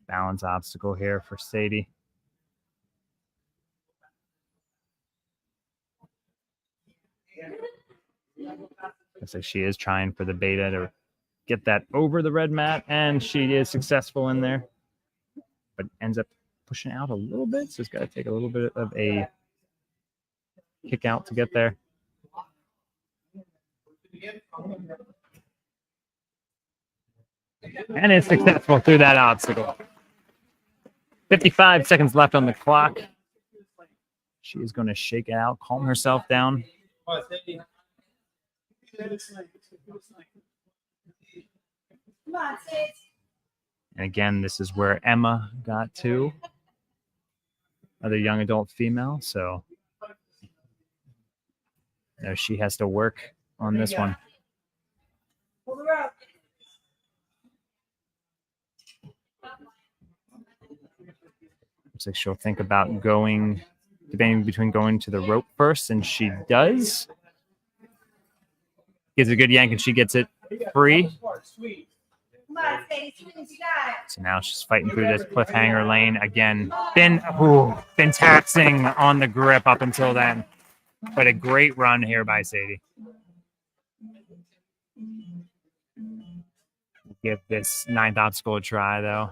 Balance obstacle here for Sadie. Looks like she is trying for the beta to get that over the red mat, and she is successful in there, but ends up pushing out a little bit, so it's got to take a little bit of a kick out to get there. And it's successful through that obstacle. 55 seconds left on the clock. She is going to shake it out, calm herself down. Come on, Six. And again, this is where Emma got to. Another young adult female, so she has to work on this one. Pull her up. Looks like she'll think about going, debating between going to the rope first, and she does. Gives a good yank, and she gets it free. Come on, Sadie. You got it. So now she's fighting through this cliffhanger lane again. Been taxing on the grip up until then, but a great run here by Sadie. Give this ninth obstacle a try, though.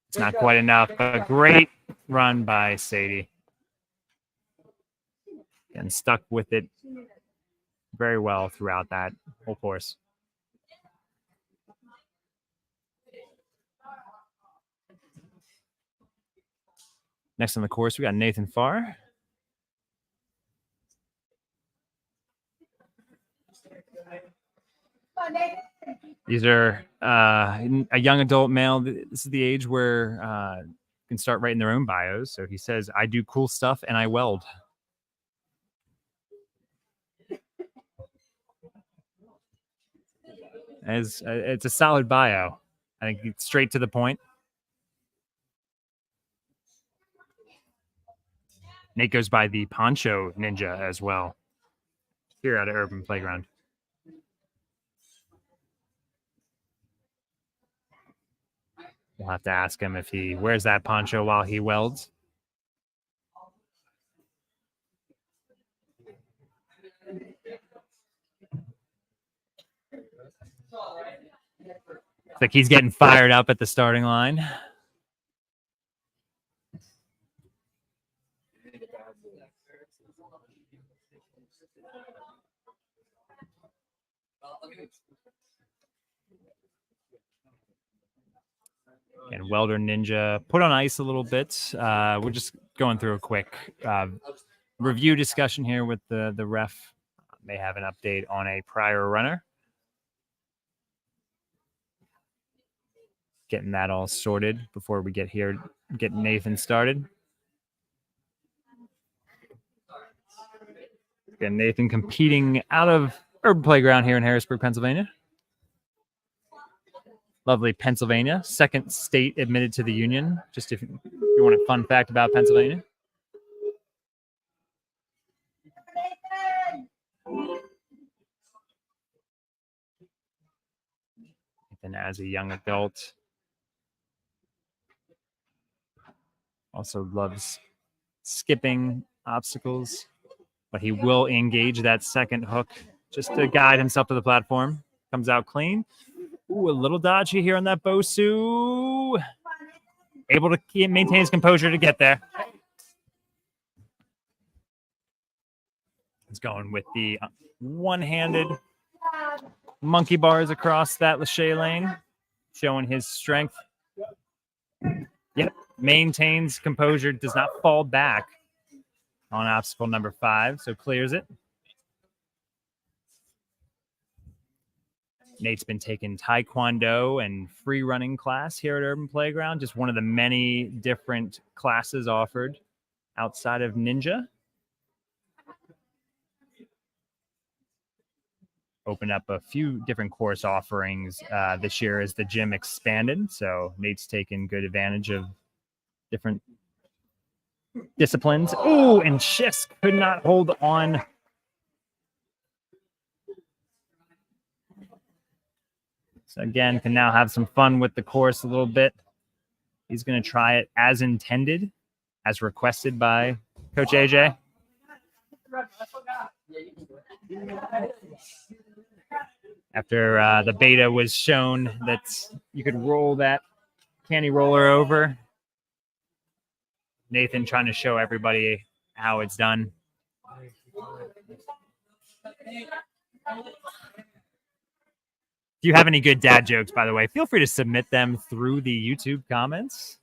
It's not quite enough, but a great run by Sadie. And stuck with it very well throughout that whole course. Next on the course, we got Nathan Farr. Come on, Nathan. These are a young adult male. This is the age where you can start writing their own bios. So he says, I do cool stuff and I weld. It's a solid bio. I think it's straight to the point. Nate goes by the Poncho Ninja as well here at Urban Playground. We'll have to ask him if he wears that poncho while he welds. It's like he's getting fired up at the starting line. And Welder Ninja put on ice a little bit. We're just going through a quick review discussion here with the ref. May have an update on a prior runner. Getting that all sorted before we get Nathan started. Again, Nathan competing out of Urban Playground here in Harrisburg, Pennsylvania. Lovely Pennsylvania, second state admitted to the union. Just if you want a fun fact about Pennsylvania. Nathan as a young adult also loves skipping obstacles, but he will engage that second hook just to guide himself to the platform. Comes out clean. Ooh, a little dodgy here on that Bosu. Able to maintain his composure to get there. He's going with the one-handed monkey bars across that Lachey lane, showing his strength. maintains composure, does not fall back on obstacle number 5, so clears it. Nate's been taking Taekwondo and free running class here at Urban Playground, just one of the many different classes offered outside of Ninja. Opened up a few different course offerings this year as the gym expanded, so Nate's taken good advantage of different disciplines. Oh, and Schiss could not hold on. So again, can now have some fun with the course a little bit. He's going to try it as intended, as requested by Coach AJ. After the beta was shown that you could roll that candy roller over, Nathan trying to show everybody how it's done. If you have any good dad jokes, by the way, feel free to submit them through the YouTube comments.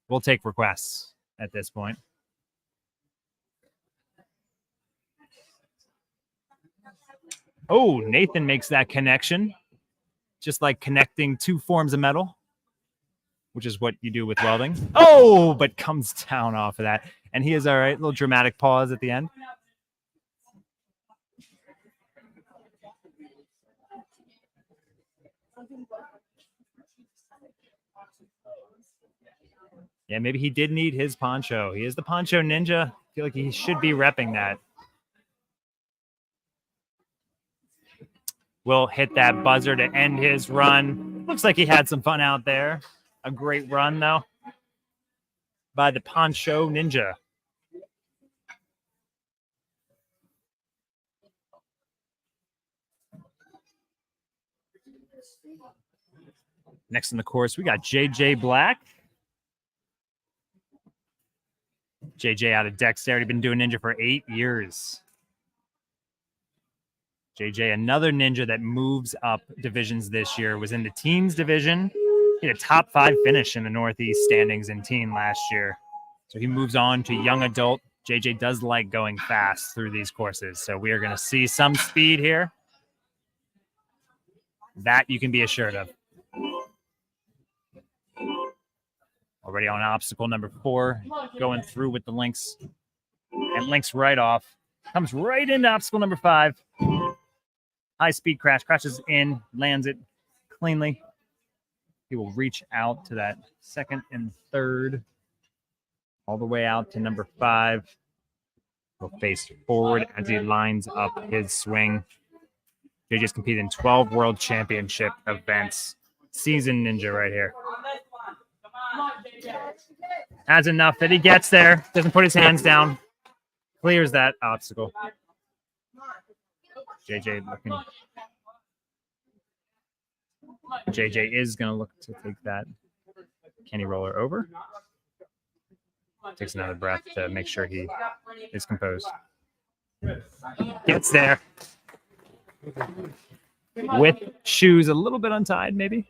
We'll take requests at this point. Oh, Nathan makes that connection. Just like connecting two forms of metal, which is what you do with welding. Oh, but comes down off of that. And he is all right. Little dramatic pause at the end. Yeah, maybe he did need his poncho. He is the poncho ninja. I feel like he should be repping that. Will hit that buzzer to end his run. Looks like he had some fun out there. A great run, though, by the poncho ninja. Next in the course, we got JJ Black. JJ out of Dexterity, been doing ninja for 8 years. JJ, another ninja that moves up divisions this year, was in the teens division. He had a top 5 finish in the Northeast standings in teen last year. So he moves on to young adult. JJ does like going fast through these courses. So we are going to see some speed here. That you can be assured of. Already on obstacle number 4, going through with the links. And links right off. Comes right into obstacle number 5. High speed crash. Crashes in, lands it cleanly. He will reach out to that second and third. All the way out to number 5. He'll face forward as he lines up his swing. JJ's competed in 12 World Championship events. Seasoned ninja right here. Has enough that he gets there. Doesn't put his hands down. Clears that obstacle. JJ looking. JJ is going to look to take that candy roller over. Takes another breath to make sure he is composed. Gets there. With shoes a little bit untied, maybe.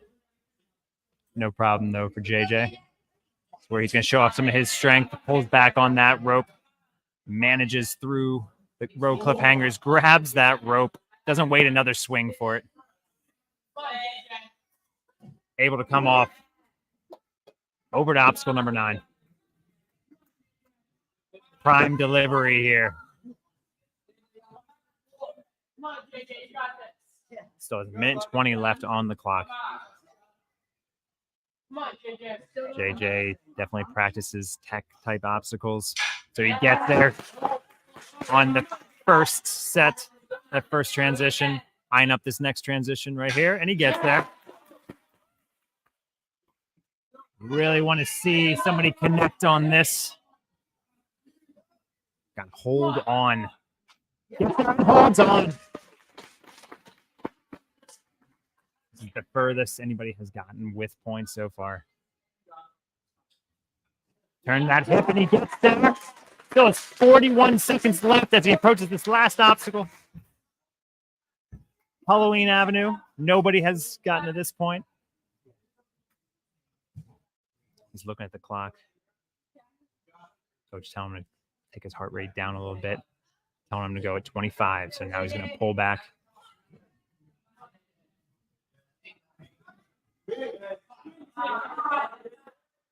No problem, though, for JJ. It's where he's going to show off some of his strength. Pulls back on that rope. Manages through the row cliffhangers. Grabs that rope. Doesn't wait another swing for it. Able to come off. Over to obstacle number 9. Prime delivery here. Still has a minute 20 left on the clock. JJ definitely practices tech type obstacles. So he gets there on the first set, that first transition, eyeing up this next transition right here, and he gets there. Really want to see somebody connect on this. Got hold on. Holds on. This is the furthest anybody has gotten with points so far. Turn that hip and he gets there. Still has 41 seconds left as he approaches this last obstacle. Halloween Avenue. Nobody has gotten to this point. He's looking at the clock. Coach telling him to take his heart rate down a little bit, telling him to go at 25. So now he's going to pull back.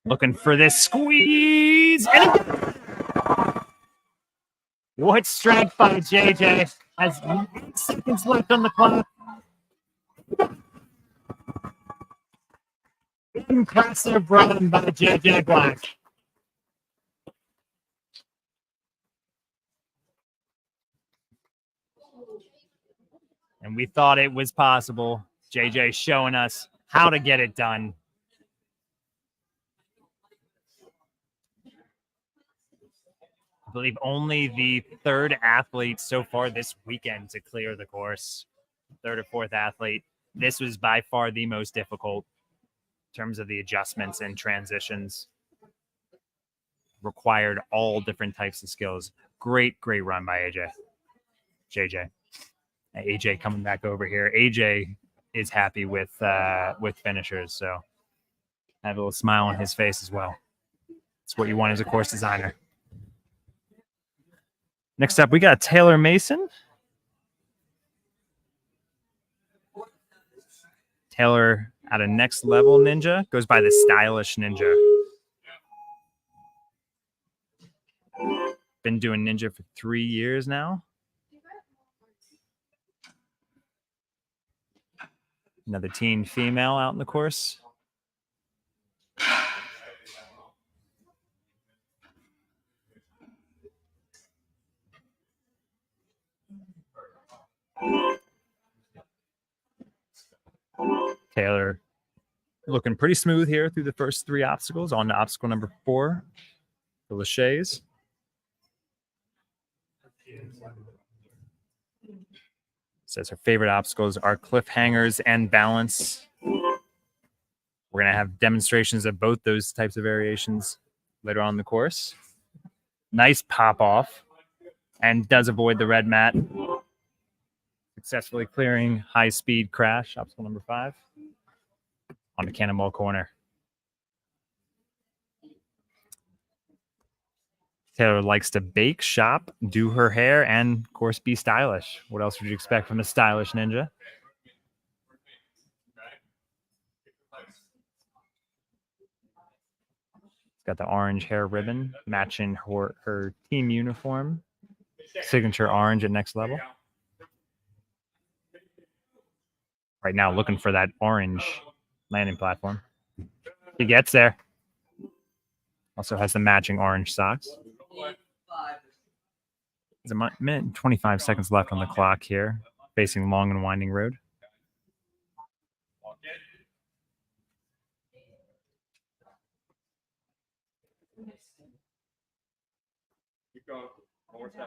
Looking for this squeeze. And what strength by JJ. Has 8 seconds left on the clock. Impressive run by JJ Black. And we thought it was possible. JJ showing us how to get it done. I believe only the 3rd athlete so far this weekend to clear the course. 3rd or 4th athlete. This was by far the most difficult in terms of the adjustments and transitions. Required all different types of skills. Great run by JJ. AJ coming back over here. AJ is happy with finishers, so I have a little smile on his face as well. It's what you want as a course designer. Next up, we got Taylor Mason. Taylor out of Next Level Ninja, goes by the Stylish Ninja. Been doing Ninja for 3 years now. Another teen female out in the course. Taylor looking pretty smooth here through the first 3 obstacles. On to obstacle number 4, the Lachey's. Says her favorite obstacles are cliffhangers and balance. We're going to have demonstrations of both those types of variations later on in the course. Nice pop off, and does avoid the red mat. Successfully clearing high speed crash, obstacle number 5. On to Cannonball Corner. Taylor likes to bake, shop, do her hair, and of course be stylish. What else would you expect from a stylish ninja? She's got the orange hair ribbon matching her team uniform. Signature orange at Next Level. Right now looking for that orange landing platform. He gets there. Also has the matching orange socks. There's a minute and 25 seconds left on the clock here, facing long and winding road.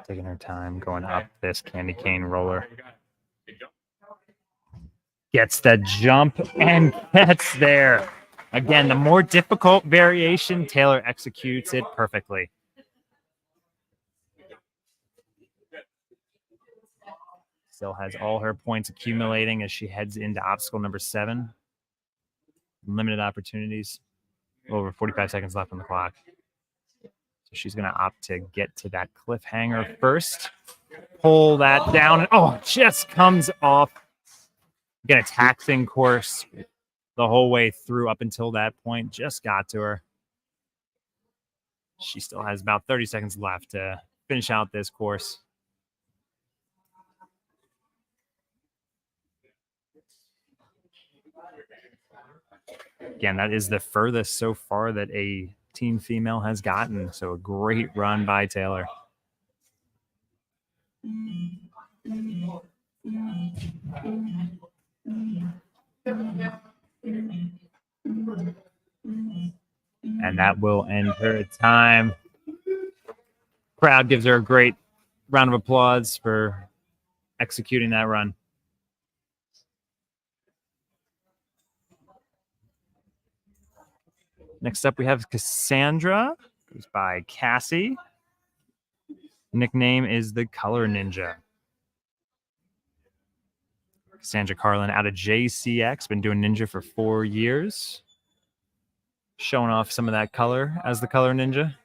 Taking her time going up this candy cane roller. Gets the jump and gets there. Again, the more difficult variation, Taylor executes it perfectly. Still has all her points accumulating as she heads into obstacle number 7. Limited opportunities. Over 45 seconds left on the clock. So she's going to opt to get to that cliffhanger first. Pull that down. And, oh, just comes off. Again, a taxing course the whole way through up until that point. Just got to her. She still has about 30 seconds left to finish out this course. Again, that is the furthest so far that a teen female has gotten. So a great run by Taylor. And that will end her time. Crowd gives her a great round of applause for executing that run. Next up, we have Cassandra, goes by Cassie. Nickname is the Color Ninja. Cassandra Carlin out of JCX, been doing Ninja for 4 years. Showing off some of that color as the Color Ninja.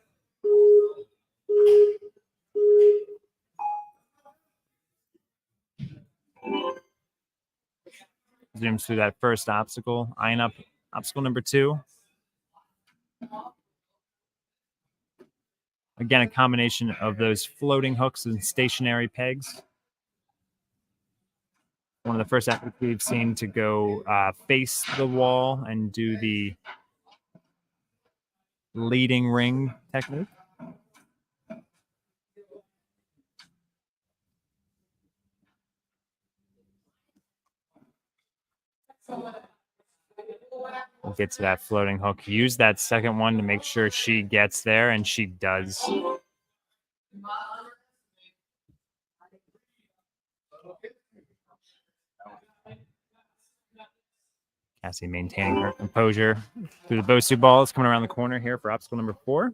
zooms through that first obstacle, eyeing up obstacle number 2. Again, a combination of those floating hooks and stationary pegs. One of the first athletes we've seen to go face the wall and do the leading ring technique. We'll get to that floating hook. Use that second one to make sure she gets there, and she does. Cassie maintaining her composure through the Bosu balls, coming around the corner here for obstacle number 4.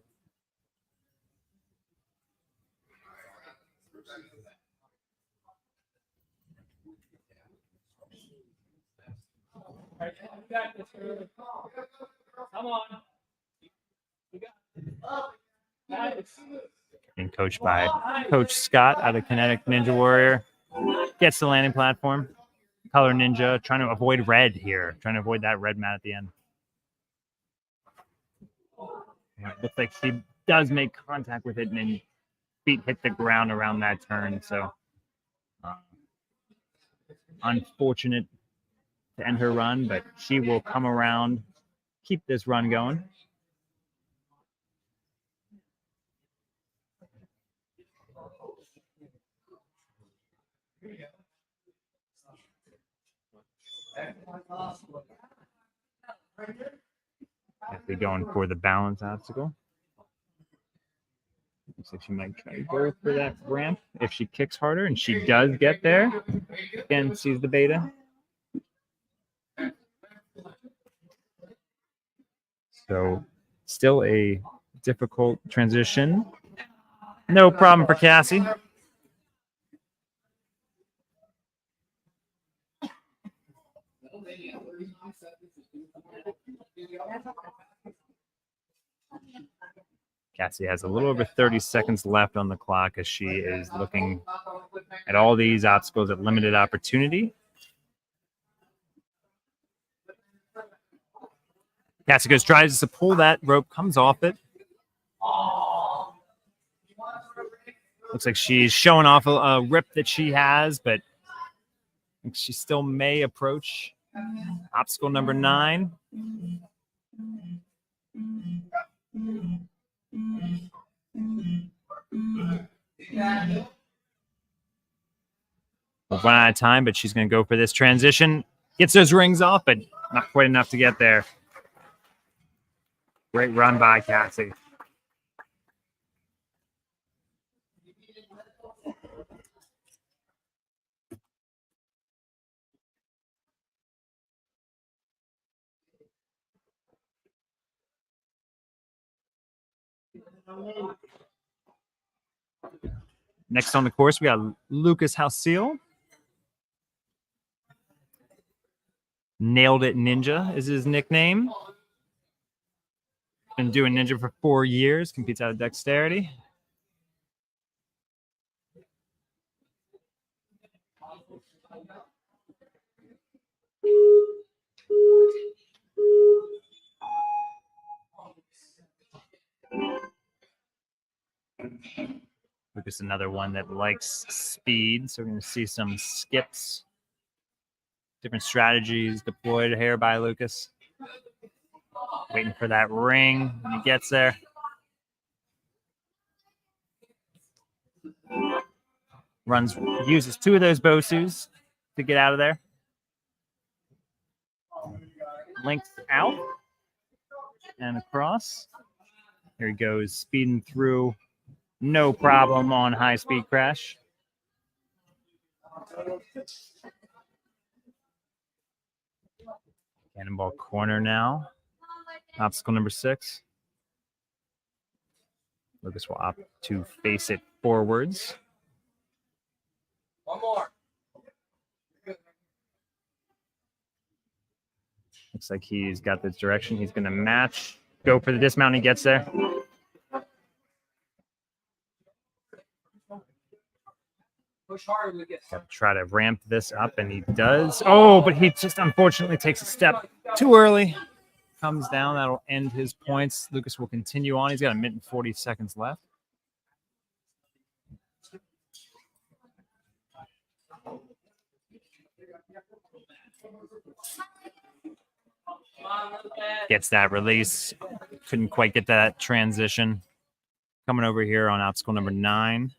Come on. Being coached by Coach Scott out of Kinetic Ninja Warrior. Gets the landing platform. Color Ninja trying to avoid red here. Trying to avoid that red mat at the end. Yeah, it looks like she does make contact with it, and then feet hit the ground around that turn. So unfortunate to end her run, but she will come around, keep this run going. If they're going for the balance obstacle. Looks like she might try to go for that ramp if she kicks harder, and she does get there. Again, sees the beta. So still a difficult transition. No problem for Cassie. Cassie has a little over 30 seconds left on the clock as she is looking at all these obstacles at limited opportunity. Cassie goes, tries to pull that rope, comes off it. Looks like she's showing off a rip that she has, but she still may approach obstacle number 9. We'll run out of time, but she's going to go for this transition. Gets those rings off, but not quite enough to get there. Great run by Cassie. Next on the course, we got Lucas Houseal. Nailed It Ninja is his nickname. Been doing ninja for 4 years, competes out of dexterity. Lucas, another one that likes speed, so we're going to see some skips. Different strategies deployed here by Lucas. Waiting for that ring when he gets there. Uses 2 of those Bosus to get out of there. Links out and across. Here he goes, speeding through. No problem on high speed crash. Cannonball corner now. Obstacle number 6. Lucas will opt to face it forwards. One more. Looks like he's got this direction. He's going to match. Go for the dismount. He gets there. Push harder, Lucas. Try to ramp this up, and he does. Oh, but he just unfortunately takes a step too early. Comes down. That'll end his points. Lucas will continue on. He's got a minute and 40 seconds left. Gets that release. Couldn't quite get that transition. Coming over here on obstacle number 9.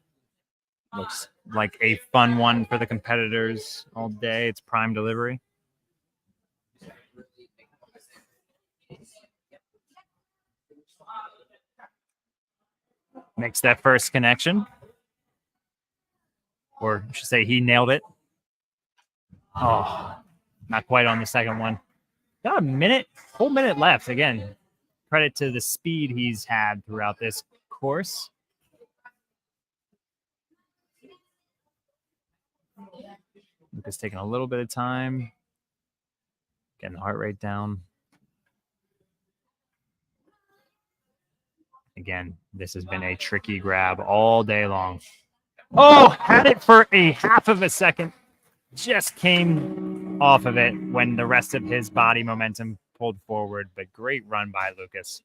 Looks like a fun one for the competitors all day. It's prime delivery. Makes that first connection. Or I should say he nailed it. Oh, not quite on the second one. Got a whole minute left. Again, credit to the speed he's had throughout this course. Lucas taking a little bit of time. Getting the heart rate down. Again, this has been a tricky grab all day long. Oh, had it for a half of a second. Just came off of it when the rest of his body momentum pulled forward, but great run by Lucas.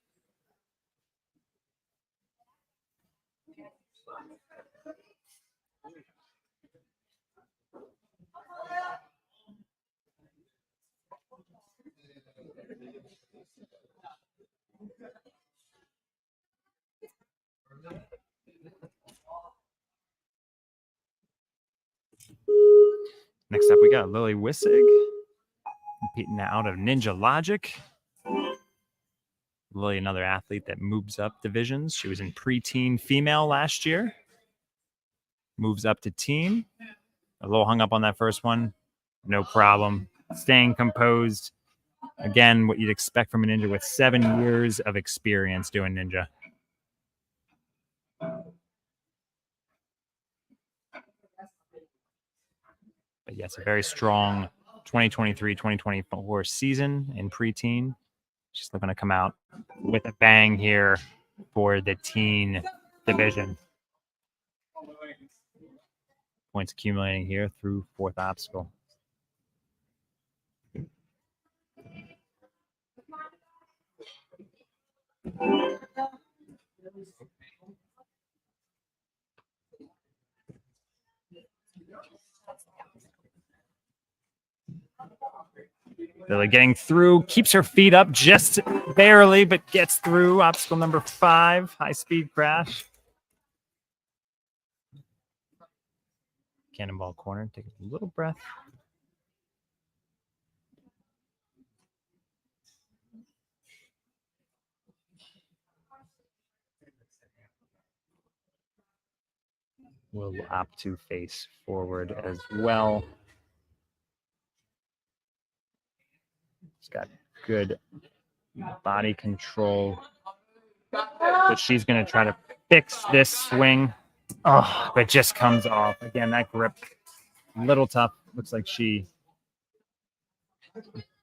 Next up, we got Lily Wissig competing out of Ninja Logic. Lily, another athlete that moves up divisions. She was in preteen female last year. Moves up to teen. A little hung up on that first one. No problem. Staying composed. Again, what you'd expect from a ninja with 7 years of experience doing ninja. But yes, a very strong 2023-2024 season in preteen. She's looking to come out with a bang here for the teen division. Points accumulating here through 4th obstacle. Lily getting through, keeps her feet up just barely, but gets through. Obstacle number 5, high-speed crash. Cannonball corner, take a little breath. Will opt to face forward as well. She's got good body control. But she's going to try to fix this swing. Oh, but just comes off. Again, that grip, a little tough. Looks like she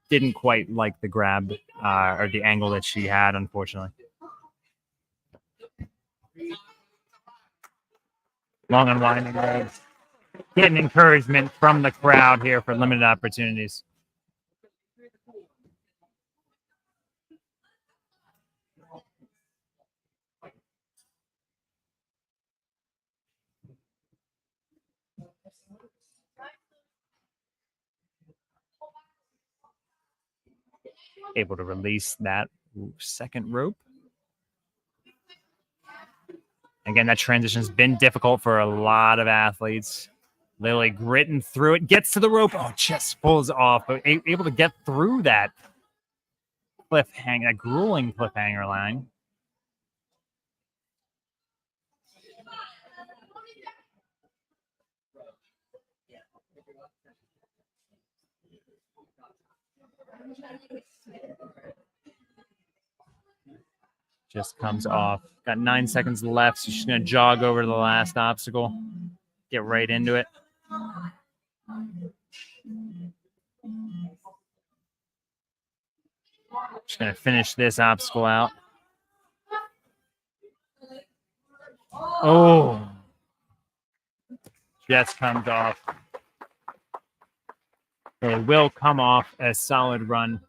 didn't quite like the grab or the angle that she had, unfortunately. Long and winding legs. Getting encouragement from the crowd here for limited opportunities. Able to release that second rope. Again, that transition has been difficult for a lot of athletes. Lily gritting through it, gets to the rope. Oh, just pulls off, but able to get through that cliffhanger, that grueling cliffhanger line. Just comes off. Got 9 seconds left, so she's going to jog over to the last obstacle. Get right into it. Just going to finish this obstacle out. Oh. just comes off. It will come off a solid run.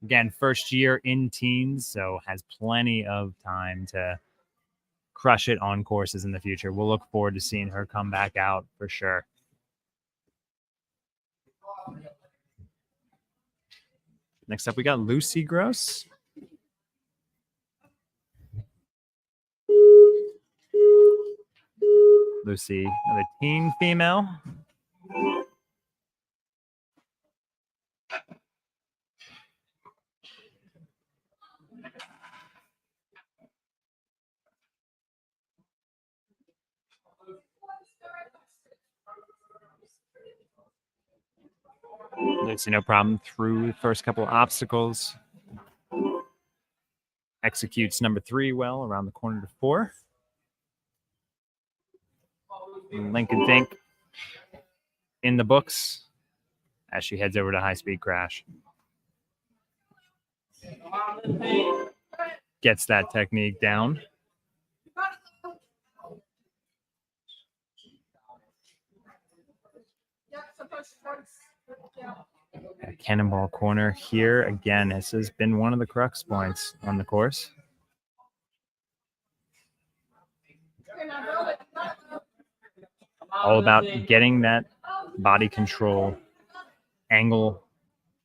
Again, first year in teens, so has plenty of time to crush it on courses in the future. We'll look forward to seeing her come back out for sure. Next up, we got Lucy Gross. Lucy, another teen female. Lucy, no problem through the first couple of obstacles. Executes number 3 well around the corner to 4. Lincoln Dink in the books as she heads over to high-speed crash. Gets that technique down. Cannonball corner here. Again, this has been one of the crux points on the course. All about getting that body control angle,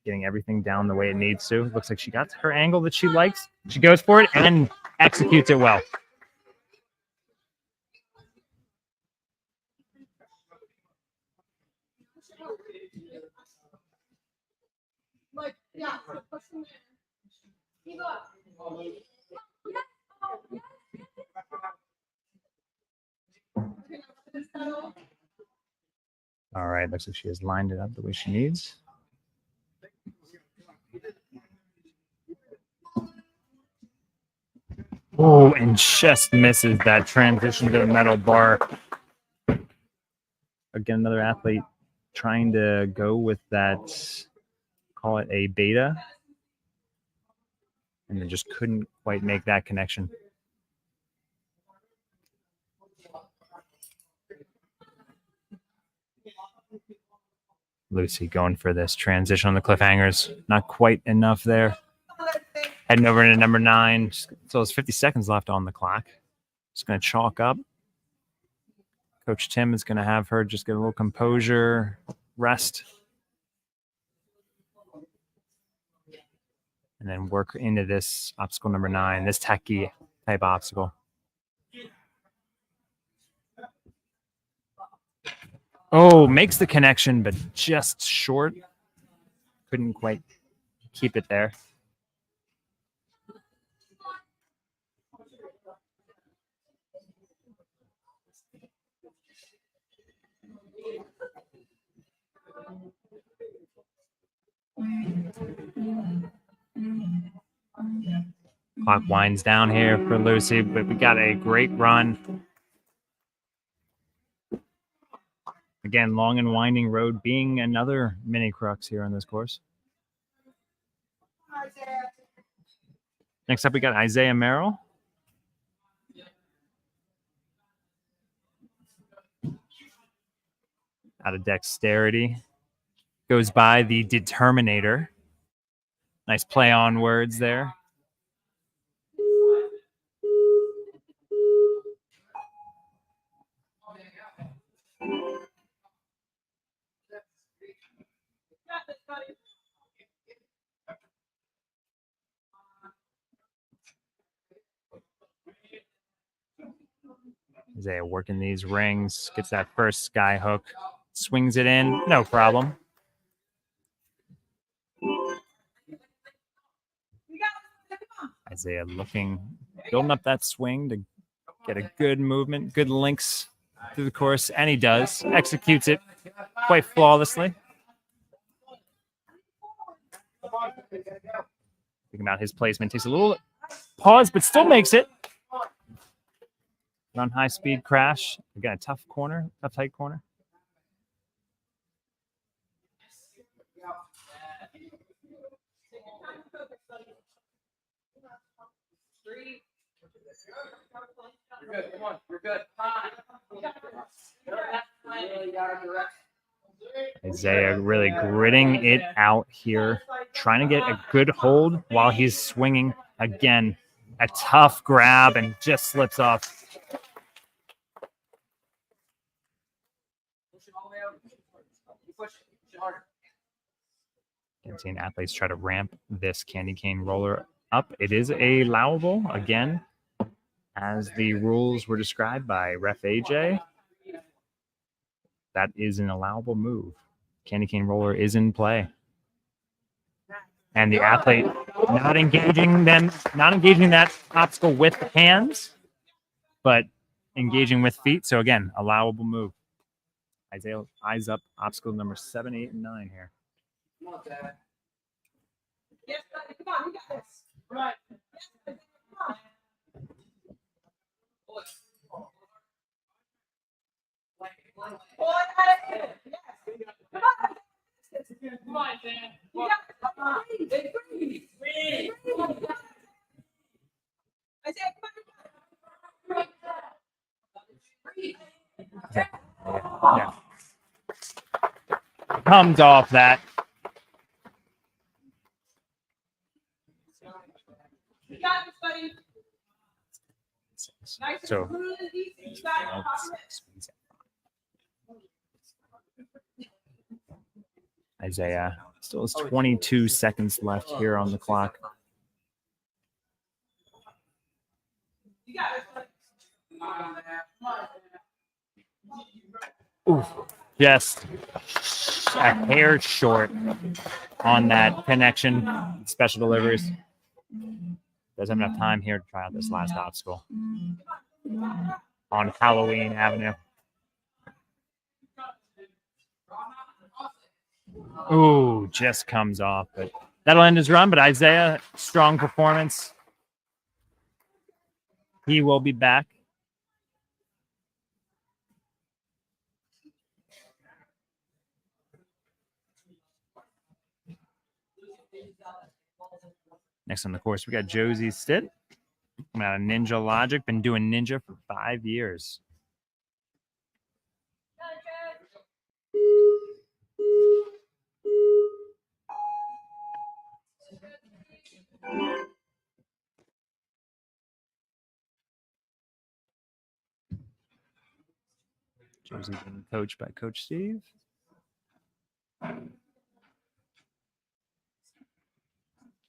getting everything down the way it needs to. Looks like she got her angle that she likes. She goes for it and executes it well. All right, looks like she has lined it up the way she needs. Oh, and just misses that transition to the metal bar. Again, another athlete trying to go with that, call it a beta, and then just couldn't quite make that connection. Lucy going for this transition on the cliffhangers. Not quite enough there. Heading over into number 9. So there's 50 seconds left on the clock. Just going to chalk up. Coach Tim is going to have her just get a little composure, rest, and then work into this obstacle number 9, this techie type obstacle. Oh, makes the connection, but just short. Couldn't quite keep it there. Clock winds down here for Lucy, but we got a great run. Again, long and winding road being another mini crux here on this course. Next up, we got Isaiah Merrell. Out of dexterity. Goes by the Determinator. Nice play on words there. Isaiah working these rings, gets that first sky hook, swings it in, no problem. Isaiah building up that swing to get a good movement, good links through the course, and he does. Executes it quite flawlessly. Thinking about his placement, takes a little pause, but still makes it. On high-speed crash. Again, a tough tight corner. You're good. Come on. You're good. Isaiah really gritting it out here, trying to get a good hold while he's swinging. Again, a tough grab and just slips off. I've seen athletes try to ramp this candy cane roller up. It is allowable, again, as the rules were described by Ref AJ. That is an allowable move. Candy cane roller is in play. And the athlete not engaging that obstacle with hands, but engaging with feet. So again, allowable move. Isaiah eyes up obstacle number 7, 8, and 9 here. Come on, Dad. Yes, buddy, come on, you got this. Right. Yes, buddy, come on. Pull it out of here. Yes. Come on. Come on, Dan. You got it. Come on. Breathe. I said, come on. Breathe. Yeah. Comes off that. You got this, buddy. Nice and So smooth and easy. You got it. Isaiah still has 22 seconds left here on the clock. You got it, buddy. Ooh, just a hair short on that connection. Special deliveries. Doesn't have enough time here to try out this last obstacle on Halloween Avenue. Ooh, just comes off, but that'll end his run. But Isaiah, strong performance. He will be back. Next on the course, we got Josie Stitt. Coming out of Ninja Logic. Been doing Ninja for 5 years. Josie being coached by Coach Steve.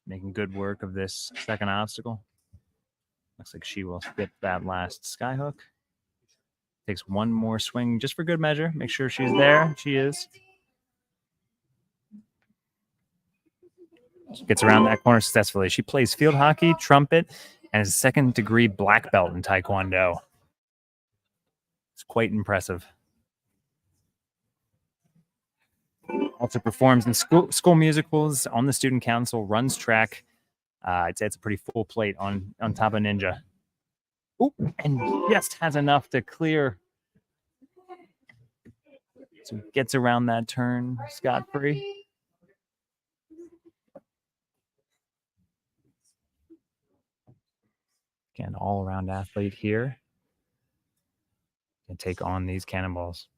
Making good work of this second obstacle. Looks like she will skip that last skyhook. Takes one more swing just for good measure. Make sure she's there. She is. She gets around that corner successfully. She plays field hockey, trumpet, and is a second-degree black belt in Taekwondo. It's quite impressive. Also performs in school musicals, on the student council, runs track. I'd say it's a pretty full plate on top of Ninja. Ooh, and just has enough to clear. So gets around that turn scot-free. Again, all-around athlete here. And take on these cannonballs.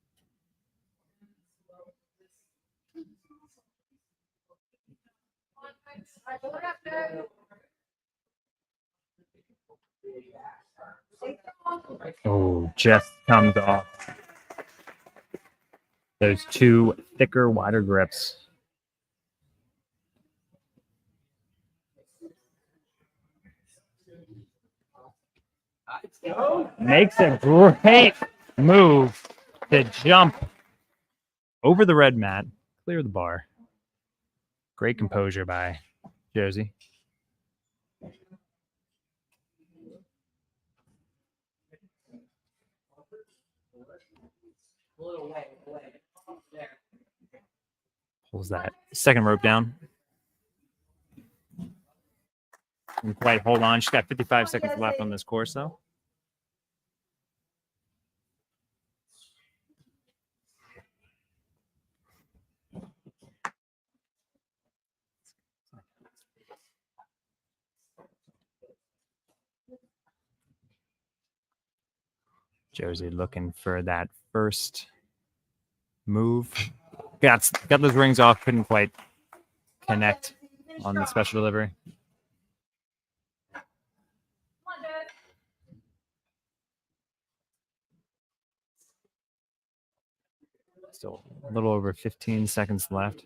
Oh, just comes off. Those two thicker, wider grips. Makes a great move to jump over the red mat, clear the bar. Great composure by Josie. Pulls that second rope down. Didn't quite hold on. She's got 55 seconds left on this course, though. Josie looking for that first move. got those rings off, couldn't quite connect on the special delivery. Still a little over 15 seconds left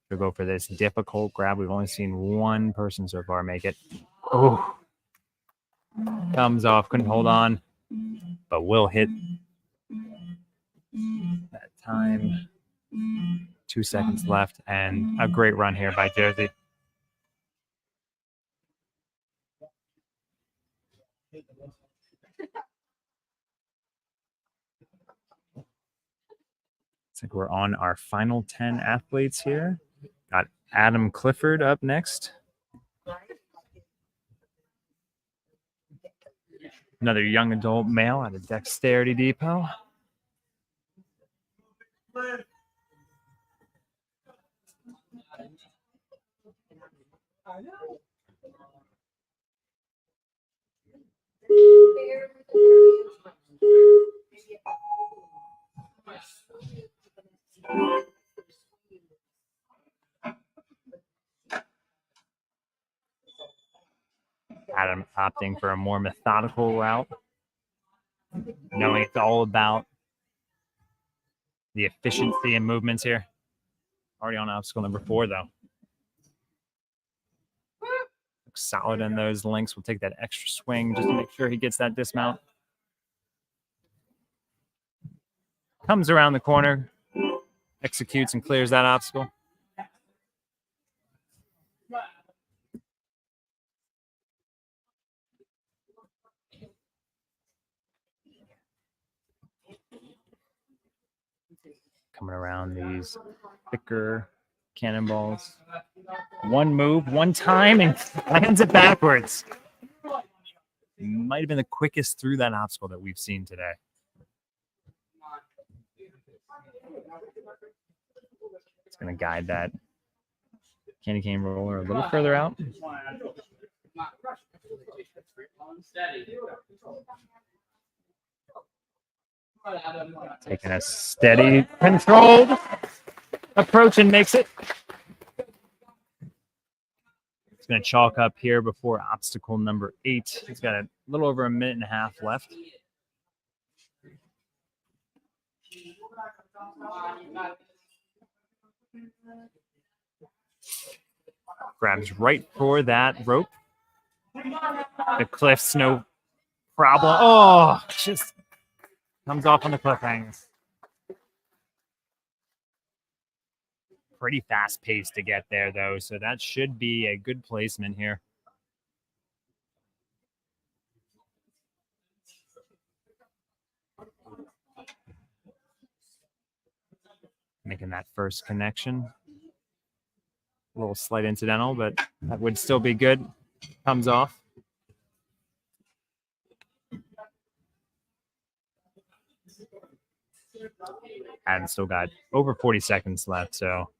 to go for this difficult grab. We've only seen one person so far make it. Oh, comes off, couldn't hold on, but will hit that time. 2 seconds left, and a great run here by Josie. Looks like we're on our final 10 athletes here. Got Adam Clifford up next. Another young adult male at a Dexterity Depot. Adam opting for a more methodical route, knowing it's all about the efficiency and movements here. Already on obstacle number 4, though. Looks solid in those links. We'll take that extra swing just to make sure he gets that dismount. Comes around the corner, executes and clears that obstacle. Coming around these thicker cannonballs. One move, one time, and lands it backwards. Might have been the quickest through that obstacle that we've seen today. It's going to guide that candy cane roller a little further out. Taking a steady, controlled approach and makes it. It's going to chalk up here before obstacle number 8. He's got a little over a minute and a half left. Grabs right for that rope. The cliffs, no problem. Oh, just comes off on the cliffhanger. Pretty fast pace to get there, though, so that should be a good placement here. Making that first connection. A little slight incidental, but that would still be good. Comes off. And still got over 40 seconds left, so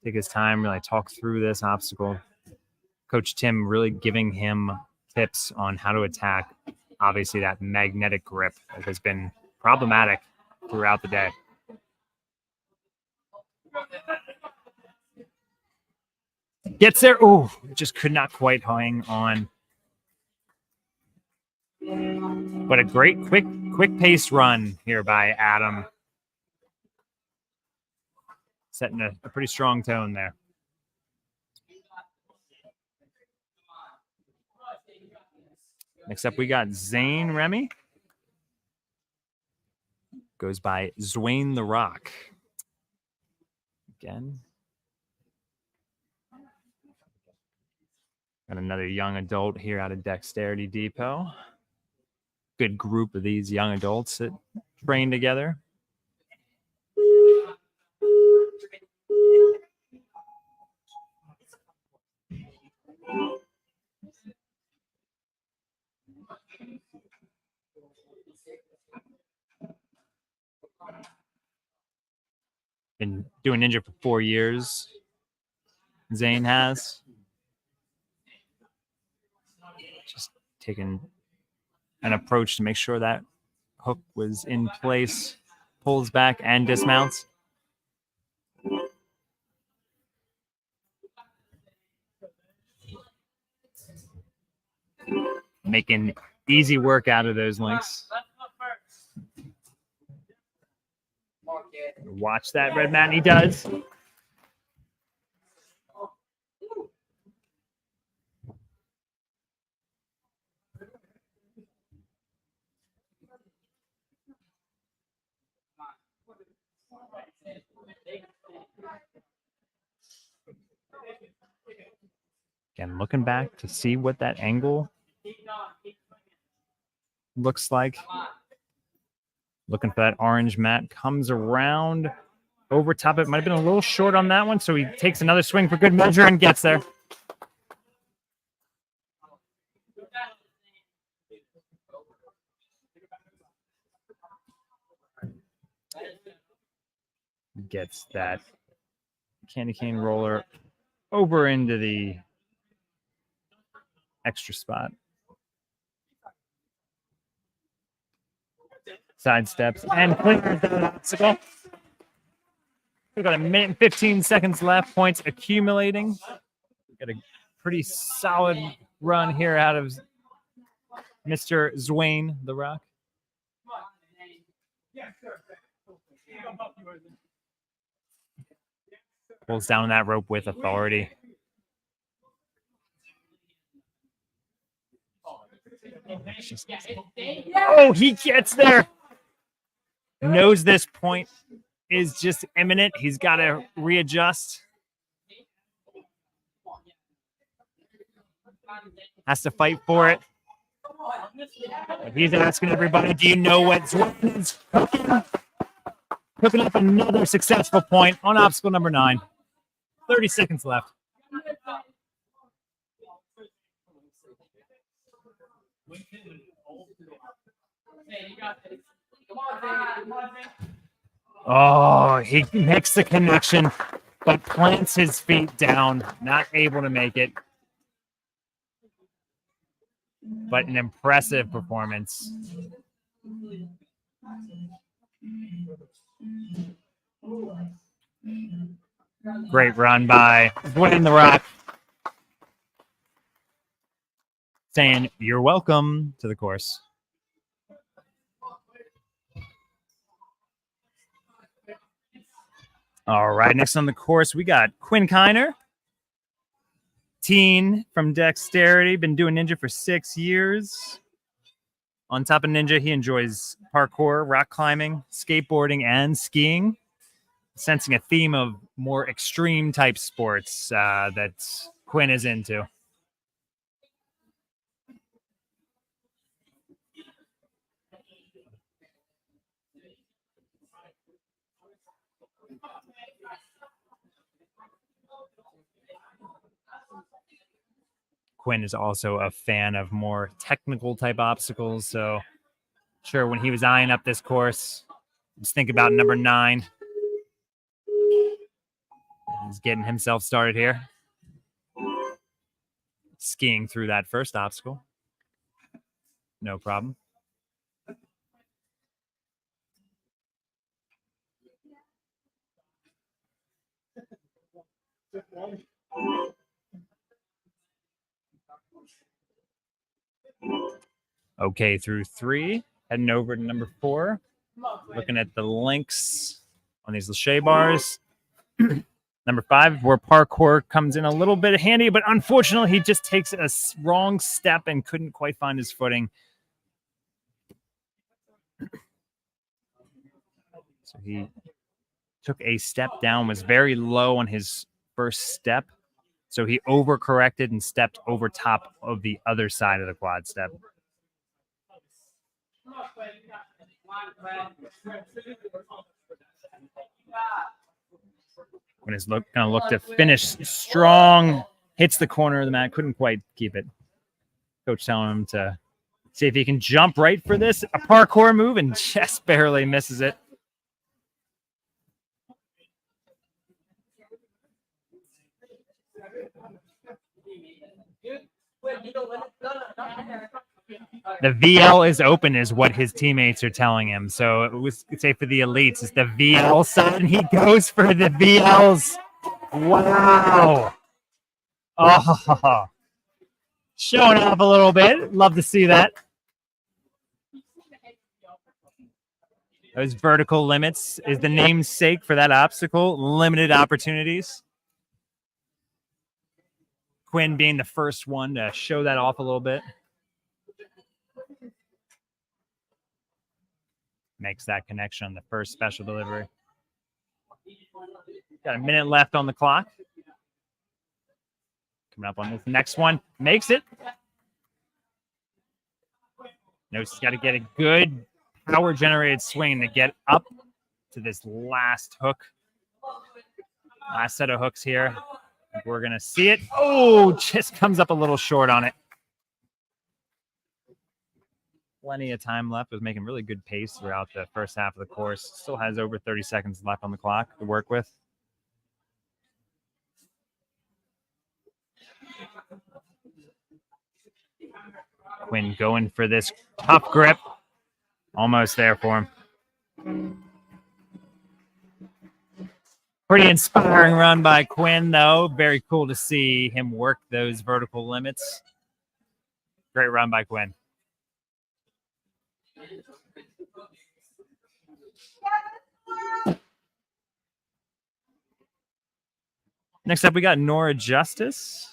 take his time, really talk through this obstacle. Coach Tim really giving him tips on how to attack, obviously, that magnetic grip that has been problematic throughout the day. Gets there. Oh, just could not quite hang on. But a great, quick pace run here by Adam. Setting a pretty strong tone there. Next up, we got Zane Remmey. Goes by Zwain the Rock. Again. Got another young adult here out of Dexterity Depot. Good group of these young adults that train together. Been doing ninja for 4 years. Zane has. Just taking an approach to make sure that hook was in place. Pulls back and dismounts. making easy work out of those links. Watch that red mat, and he does. Again, looking back to see what that angle looks like. Looking for that orange mat. Comes around over top. It might have been a little short on that one, so he takes another swing for good measure and gets there. Gets that candy cane roller over into the extra spot. Side steps and clears that obstacle. We've got a minute and 15 seconds left. Points accumulating. Got a pretty solid run here out of Mr. Zwane the Rock. Pulls down that rope with authority. Oh, he gets there. Knows this point is just imminent. He's got to readjust. Has to fight for it. But he's asking everybody, do you know what Zwane is cooking? Cooking up another successful point on obstacle number 9. 30 seconds left. Oh, he makes the connection, but plants his feet down, not able to make it. But an impressive performance. Great run by Zwane the Rock. Saying, you're welcome to the course. All right, next on the course, we got Quinn Kiner. Teen from Dexterity, been doing ninja for 6 years. On top of ninja, he enjoys parkour, rock climbing, skateboarding, and skiing. Sensing a theme of more extreme type sports that Quinn is into. Quinn is also a fan of more technical type obstacles. So sure, when he was eyeing up this course, just think about number 9. He's getting himself started here. Skiing through that first obstacle. No problem. Okay, through 3, heading over to number 4. Looking at the links on these Lachey bars. Number 5, where parkour comes in a little bit handy, but unfortunately, he just takes a wrong step and couldn't quite find his footing. So he took a step down, was very low on his first step. So he overcorrected and stepped over top of the other side of the quad step. When he's going to look to finish strong, hits the corner of the mat, couldn't quite keep it. Coach telling him to see if he can jump right for this, a parkour move, and just barely misses it. The VL is open is what his teammates are telling him. So it was say for the elites, it's the VL side, and he goes for the VLs. Wow. Oh. Showing off a little bit. Love to see that. Those vertical limits is the namesake for that obstacle. Limited opportunities. Quinn being the first one to show that off a little bit. Makes that connection on the first special delivery. Got a minute left on the clock. Coming up on this next one. Makes it. Notice he's got to get a good power-generated swing to get up to this last hook. Last set of hooks here. We're going to see it. Oh, just comes up a little short on it. Plenty of time left. Was making really good pace throughout the first half of the course. Still has over 30 seconds left on the clock to work with. Quinn going for this tough grip. Almost there for him. Pretty inspiring run by Quinn, though. Very cool to see him work those vertical limits. Great run by Quinn. Next up, we got Norah Justis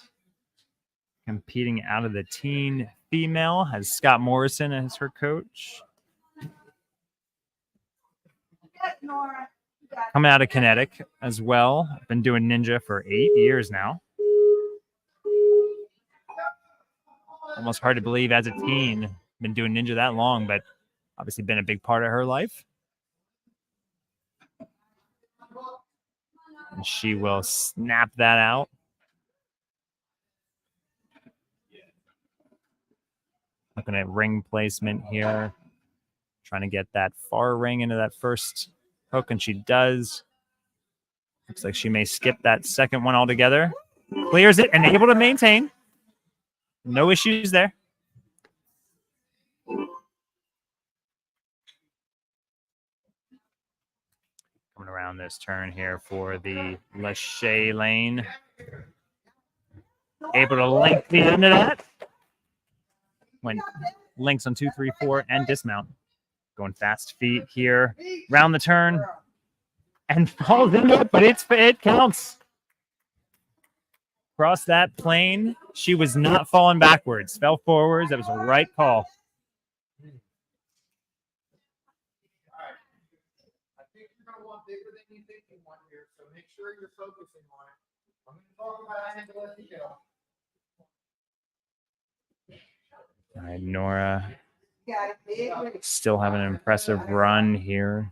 competing out of the teen female. Has Scott Morrison as her coach. Coming out of Kinetic as well. Been doing ninja for 8 years now. Almost hard to believe as a teen. Been doing ninja that long, but obviously been a big part of her life. And she will snap that out. Looking at ring placement here. Trying to get that far ring into that first hook, and she does. Looks like she may skip that second one altogether. Clears it and able to maintain. No issues there. Coming around this turn here for the Lachey lane. Able to link the end of that. Went links on 2, 3, 4, and dismount. Going fast feet here. Round the turn. And falls into it, but it counts. Across that plane. She was not falling backwards. Fell forwards. That was a right call. I think you're going to want bigger than you think you want here, so make sure you're focusing on it. I'm going to talk about it until you go. All right, Norah still having an impressive run here.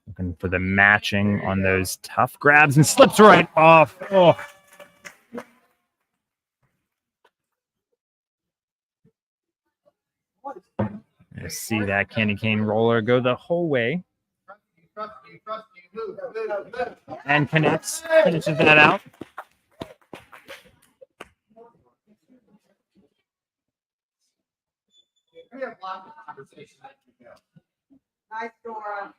Looking for the matching on those tough grabs and slips right off. Oh. You see that candy cane roller go the whole way. And connects, finishes that out. We have lots of conversation. Nice, Norah.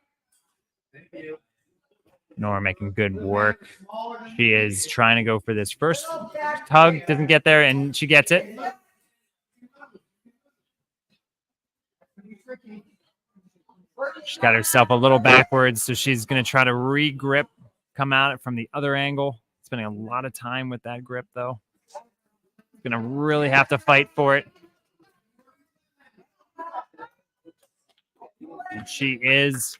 Thank you. Norah making good work. She is trying to go for this first tug. Doesn't get there, and she gets it. She's got herself a little backwards, so she's going to try to re-grip, come at it from the other angle. Spending a lot of time with that grip, though. Going to really have to fight for it. And she is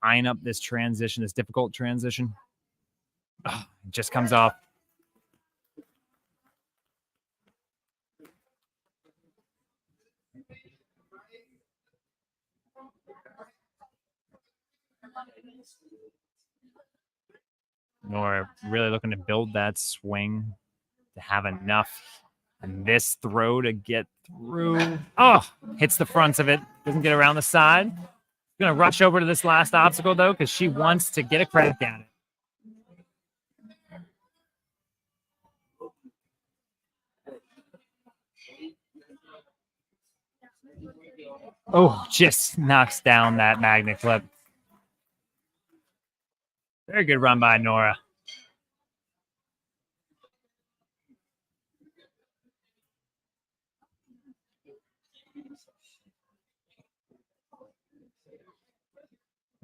eyeing up this transition, this difficult transition. Oh, it just comes off. Norah really looking to build that swing to have enough in this throw to get through. Oh, hits the fronts of it. Doesn't get around the side. Going to rush over to this last obstacle, though, because she wants to get a crack at it. Oh, just knocks down that magnet clip. Very good run by Norah.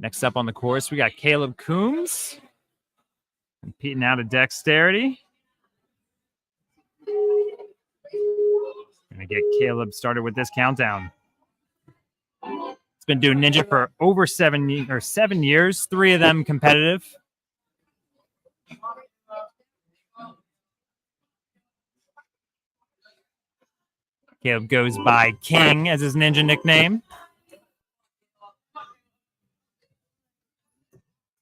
Next up on the course, we got Caleb Coombs competing out of dexterity. Gonna get Caleb started with this countdown. He's been doing ninja for over 7 years, 3 of them competitive. Caleb goes by King as his ninja nickname.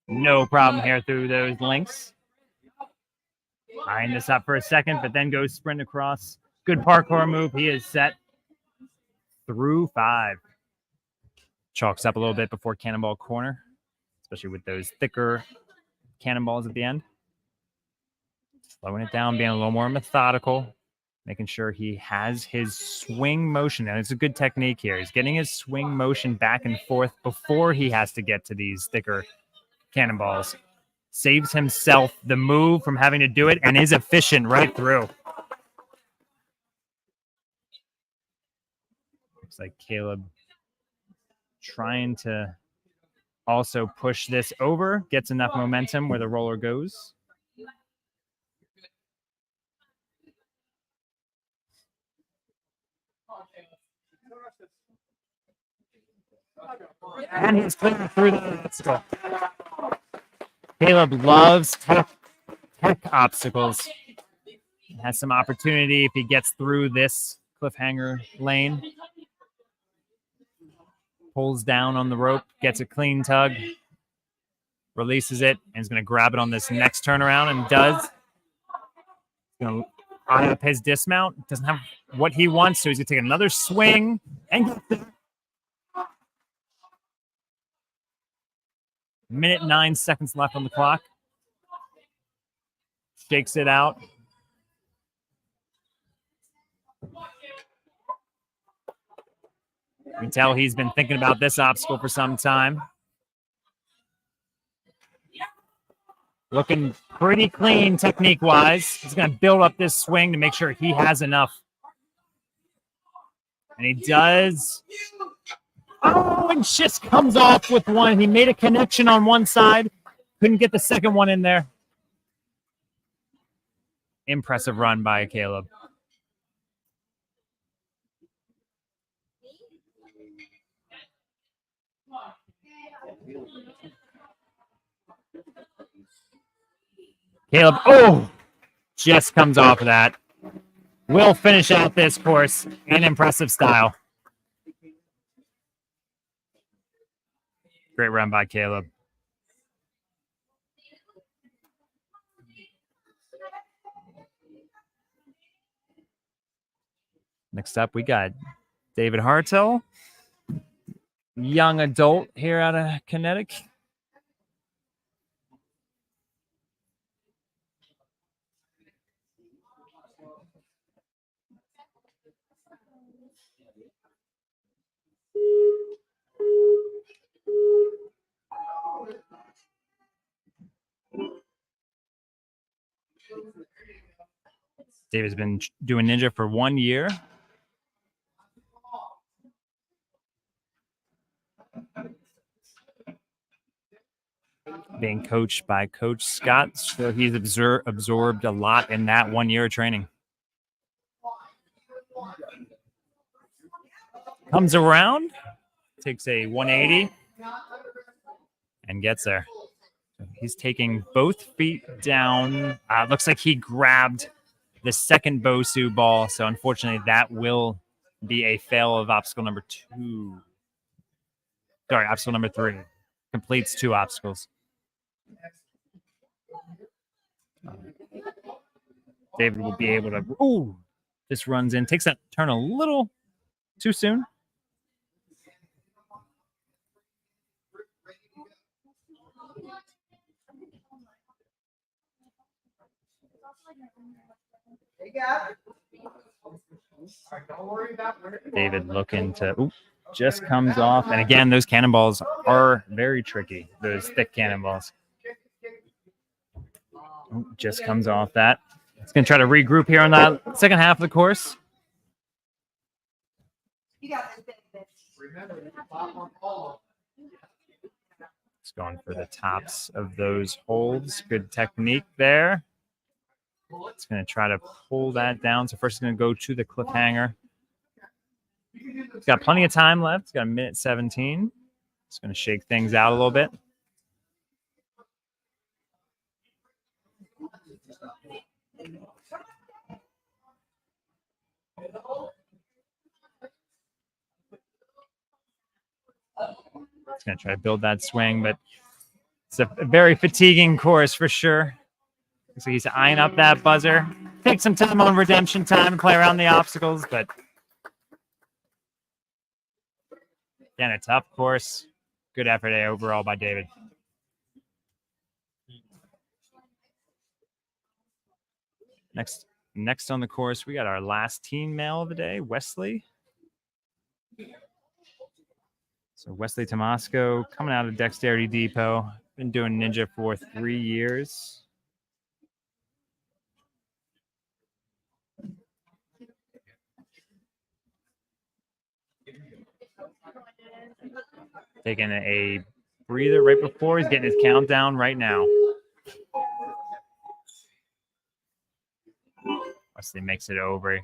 No problem here through those links. Eyeing this up for a second, but then goes sprint across. Good parkour move. He is set through 5. Chalks up a little bit before cannonball corner, especially with those thicker cannonballs at the end. Slowing it down, being a little more methodical, making sure he has his swing motion. And it's a good technique here. He's getting his swing motion back and forth before he has to get to these thicker cannonballs. Saves himself the move from having to do it and is efficient right through. Looks like Caleb trying to also push this over, gets enough momentum where the roller goes. And he's clearing through the obstacle. Caleb loves tech obstacles. He has some opportunity if he gets through this cliffhanger lane. Pulls down on the rope, gets a clean tug, releases it, and is going to grab it on this next turnaround, and does. He's going to eye up his dismount. Doesn't have what he wants, so he's going to take another swing and get there. Minute 9 seconds left on the clock. Shakes it out. You can tell he's been thinking about this obstacle for some time. Looking pretty clean technique-wise. He's going to build up this swing to make sure he has enough. And he does. Oh, and just comes off with one. He made a connection on one side. Couldn't get the second one in there. Impressive run by Caleb. Caleb, oh, just comes off of that. Will finish out this course in impressive style. Great run by Caleb. Next up, we got David Hartel, young adult here out of Connecticut. David's been doing ninja for 1 year. Being coached by Coach Scott, so he's absorbed a lot in that 1 year of training. Comes around, takes a 180, and gets there. He's taking both feet down. Looks like he grabbed the second Bosu ball, so unfortunately that will be a fail of obstacle number 2. Sorry, obstacle number 3. Completes 2 obstacles. David will be able to. Ooh, just runs in, takes that turn a little too soon. David looking to. Ooh, just comes off, and again, those cannonballs are very tricky. Those thick cannonballs. Ooh, just comes off that. It's going to try to regroup here on that second half of the course. You got this big bitch. Remember, you pop on all of them. Just going for the tops of those holds. Good technique there. It's going to try to pull that down. So first, it's going to go to the cliffhanger. It's got plenty of time left. It's got 1:17. It's going to shake things out a little bit. It's going to try to build that swing, but it's a very fatiguing course for sure. So he's eyeing up that buzzer. Take some time on redemption time and play around the obstacles, but again, a tough course. Good effort there overall by David. Next on the course, we got our last teen male of the day, Wesley. So Wesley Tomasco coming out of Dexterity Depot. Been doing ninja for 3 years. Taking a breather right before he's getting his countdown right now. Wesley makes it over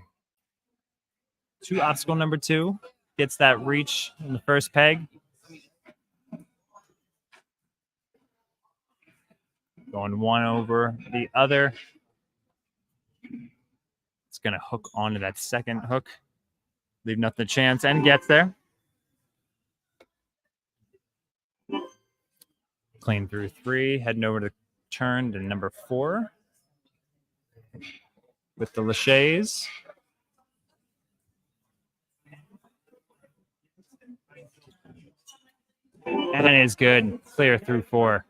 to obstacle number 2. Gets that reach in the first peg. Going one over the other. It's going to hook onto that second hook. Leave nothing a chance and gets there. Clean through 3. Heading over to turn to number 4. With the laches. And it is good. Clear through 4.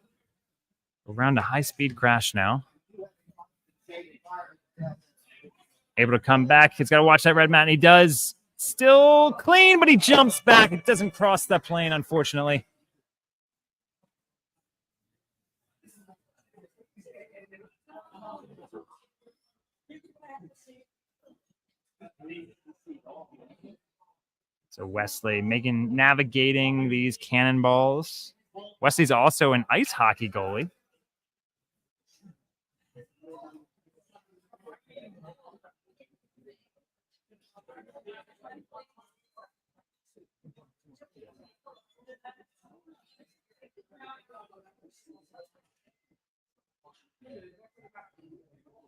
Around a high-speed crash now. Able to come back. He's got to watch that red mat, and he does. Still clean, but he jumps back. It doesn't cross that plane, unfortunately. So Wesley navigating these cannonballs. Wesley's also an ice hockey goalie.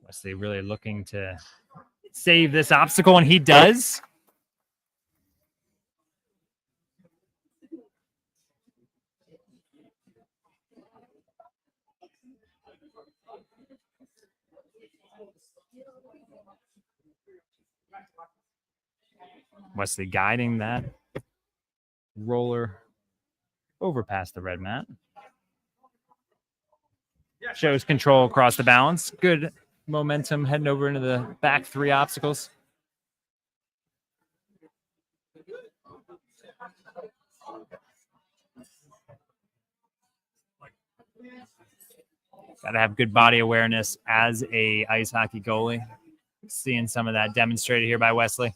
Wesley really looking to save this obstacle, and he does. Wesley guiding that roller over past the red mat. Shows control across the balance. Good momentum heading over into the back 3 obstacles. Got to have good body awareness as a ice hockey goalie. Seeing some of that demonstrated here by Wesley.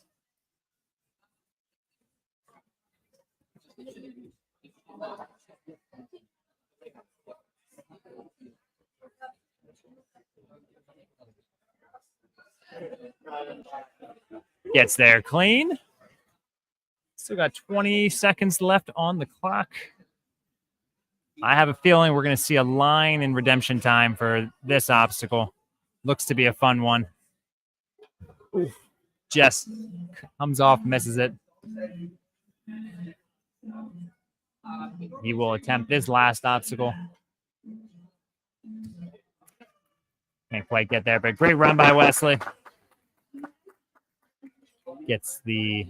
Gets there clean. Still got 20 seconds left on the clock. I have a feeling we're going to see a line in redemption time for this obstacle. Looks to be a fun one. Oof. Just comes off, misses it. He will attempt this last obstacle. Can't quite get there, but great run by Wesley. Gets the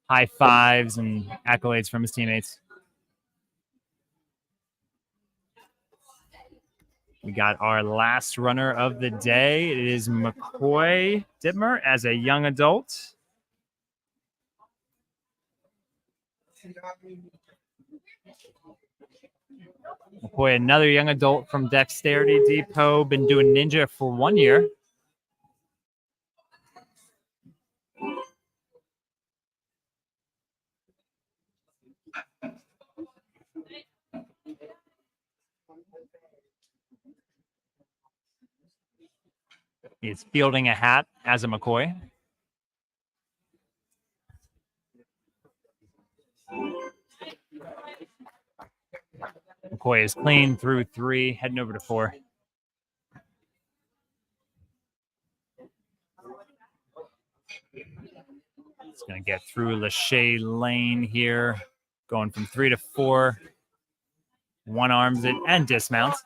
high fives and accolades from his teammates. We got our last runner of the day. It is McCoy Dittmer as a young adult. McCoy, another young adult from Dexterity Depot, been doing ninja for 1 year. He's fielding a hat as a McCoy. McCoy is clean through 3, heading over to 4. It's going to get through Lachey Lane here, going from 3 to 4. One arms it and dismounts.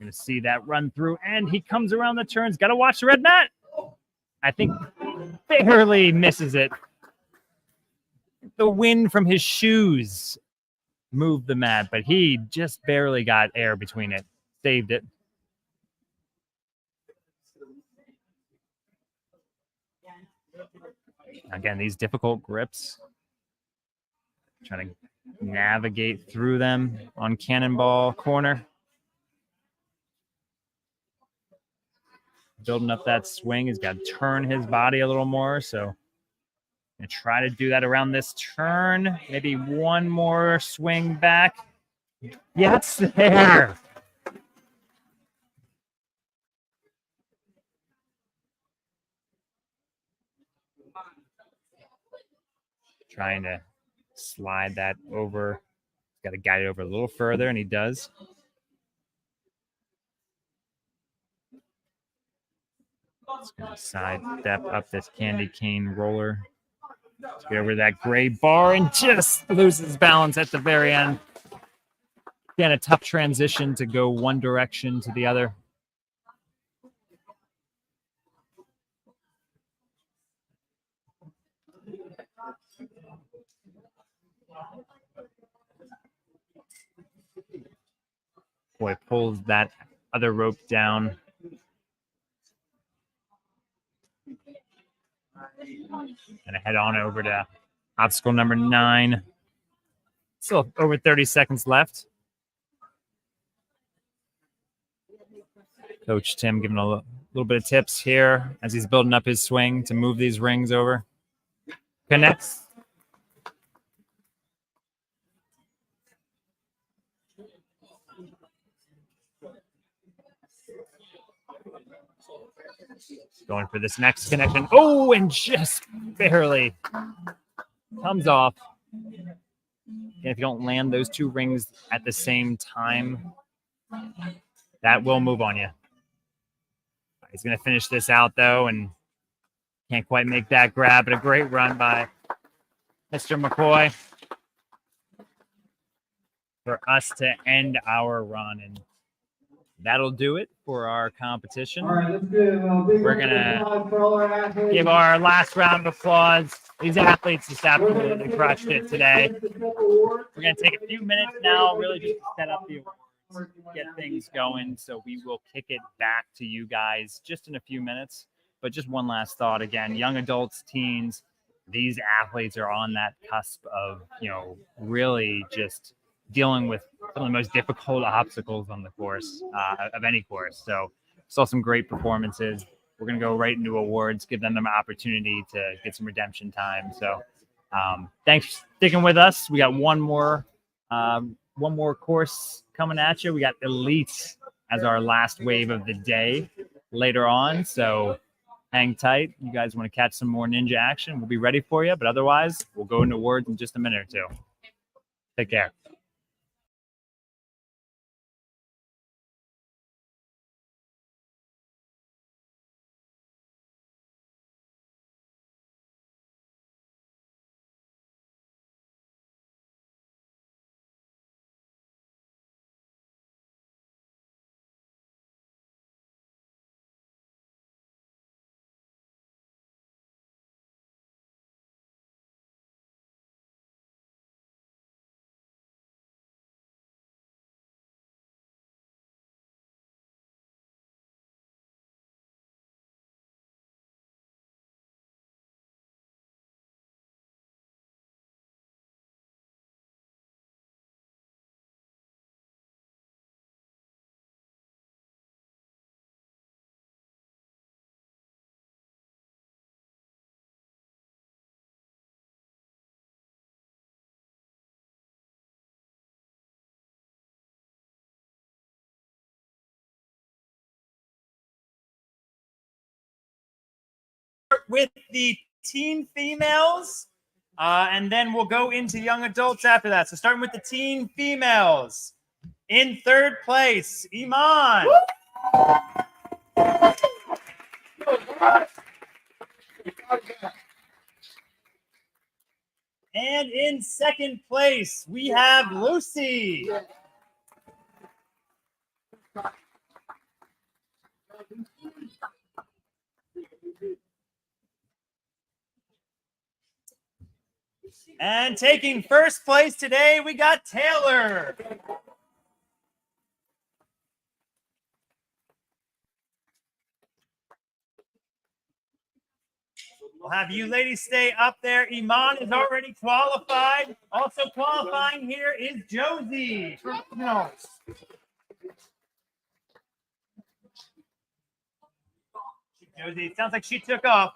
Going to see that run through, and he comes around the turns. Got to watch the red mat. I think barely misses it. The wind from his shoes moved the mat, but he just barely got air between it. Saved it. Again, these difficult grips. Trying to navigate through them on Cannonball corner. Building up that swing. He's got to turn his body a little more. So I'm going to try to do that around this turn. Maybe one more swing back. Yes, there. Trying to slide that over. Got to guide it over a little further, and he does. It's going to side step up this candy cane roller. Let's get over that gray bar and just loses balance at the very end. Again, a tough transition to go one direction to the other. Boy, pulls that other rope down. And I head on over to obstacle number 9. Still over 30 seconds left. Coach Tim giving a little bit of tips here as he's building up his swing to move these rings over. Connects. Going for this next connection. Oh, and just barely comes off. And if you don't land those 2 rings at the same time, that will move on you. He's going to finish this out, though, and can't quite make that grab, but a great run by Mr. McCoy for us to end our run. And that'll do it for our competition. All right, let's do We're going to give our last round of applause. These athletes just absolutely crushed it today. We're going to take a few minutes now, really just to set up the awards, get things going. So we will kick it back to you guys just in a few minutes. But just one last thought again, young adults, teens, these athletes are on that cusp of, really just dealing with some of the most difficult obstacles on the course, of any course. So saw some great performances. We're going to go right into awards, give them an opportunity to get some redemption time. So thanks for sticking with us. We got one more course coming at you. We got Elite as our last wave of the day later on. So hang tight. You guys want to catch some more ninja action, we'll be ready for you. But otherwise, we'll go into awards in just a minute or two. Take care. with the teen females, and then we'll go into young adults after that. So starting with the teen females. In third place, Imaan. And in second place, we have Lucy. And taking first place today, we got Taylor. We'll have you ladies stay up there. Imaan is already qualified. Also qualifying here is Josie. No. Josie, it sounds like she took off.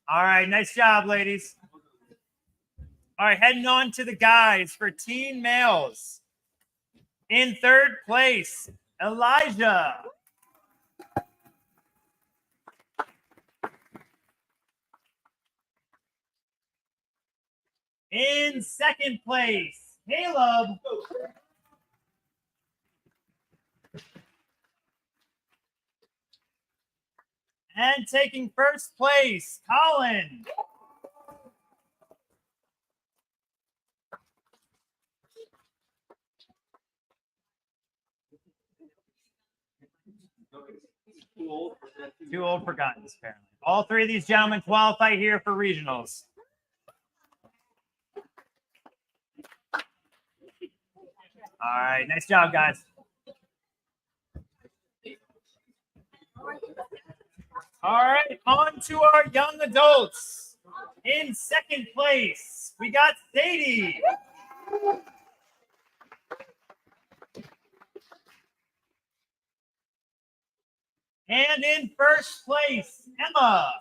All right, nice job, ladies. All right, heading on to the guys for teen males. In third place, Elijah. In second place, Caleb. And taking first place, Colin. Too old for guns, apparently. All three of these gentlemen qualify here for regionals. All right, nice job, guys. All right, on to our young adults. In second place, we got Sadie. And in first place, Emma.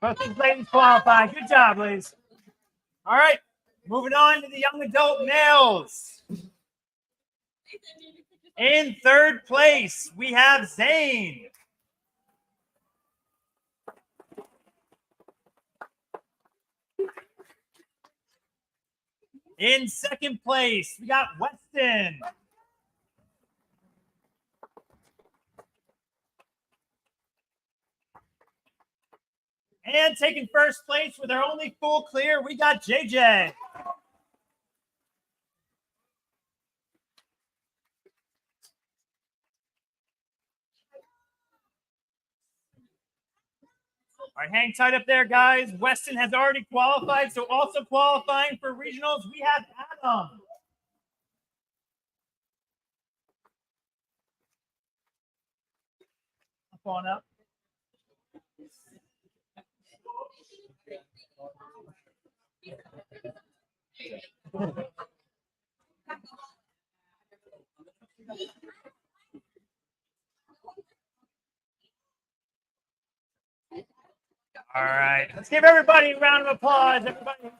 Both these ladies qualify. Good job, ladies. All right, moving on to the young adult males. In third place, we have Zane. In second place, we got Weston. And taking first place with our only full clear, we got JJ. All right, hang tight up there, guys. Weston has already qualified, so also qualifying for regionals, we have Adam. Up on up. All right, let's give everybody a round of applause. Everybody.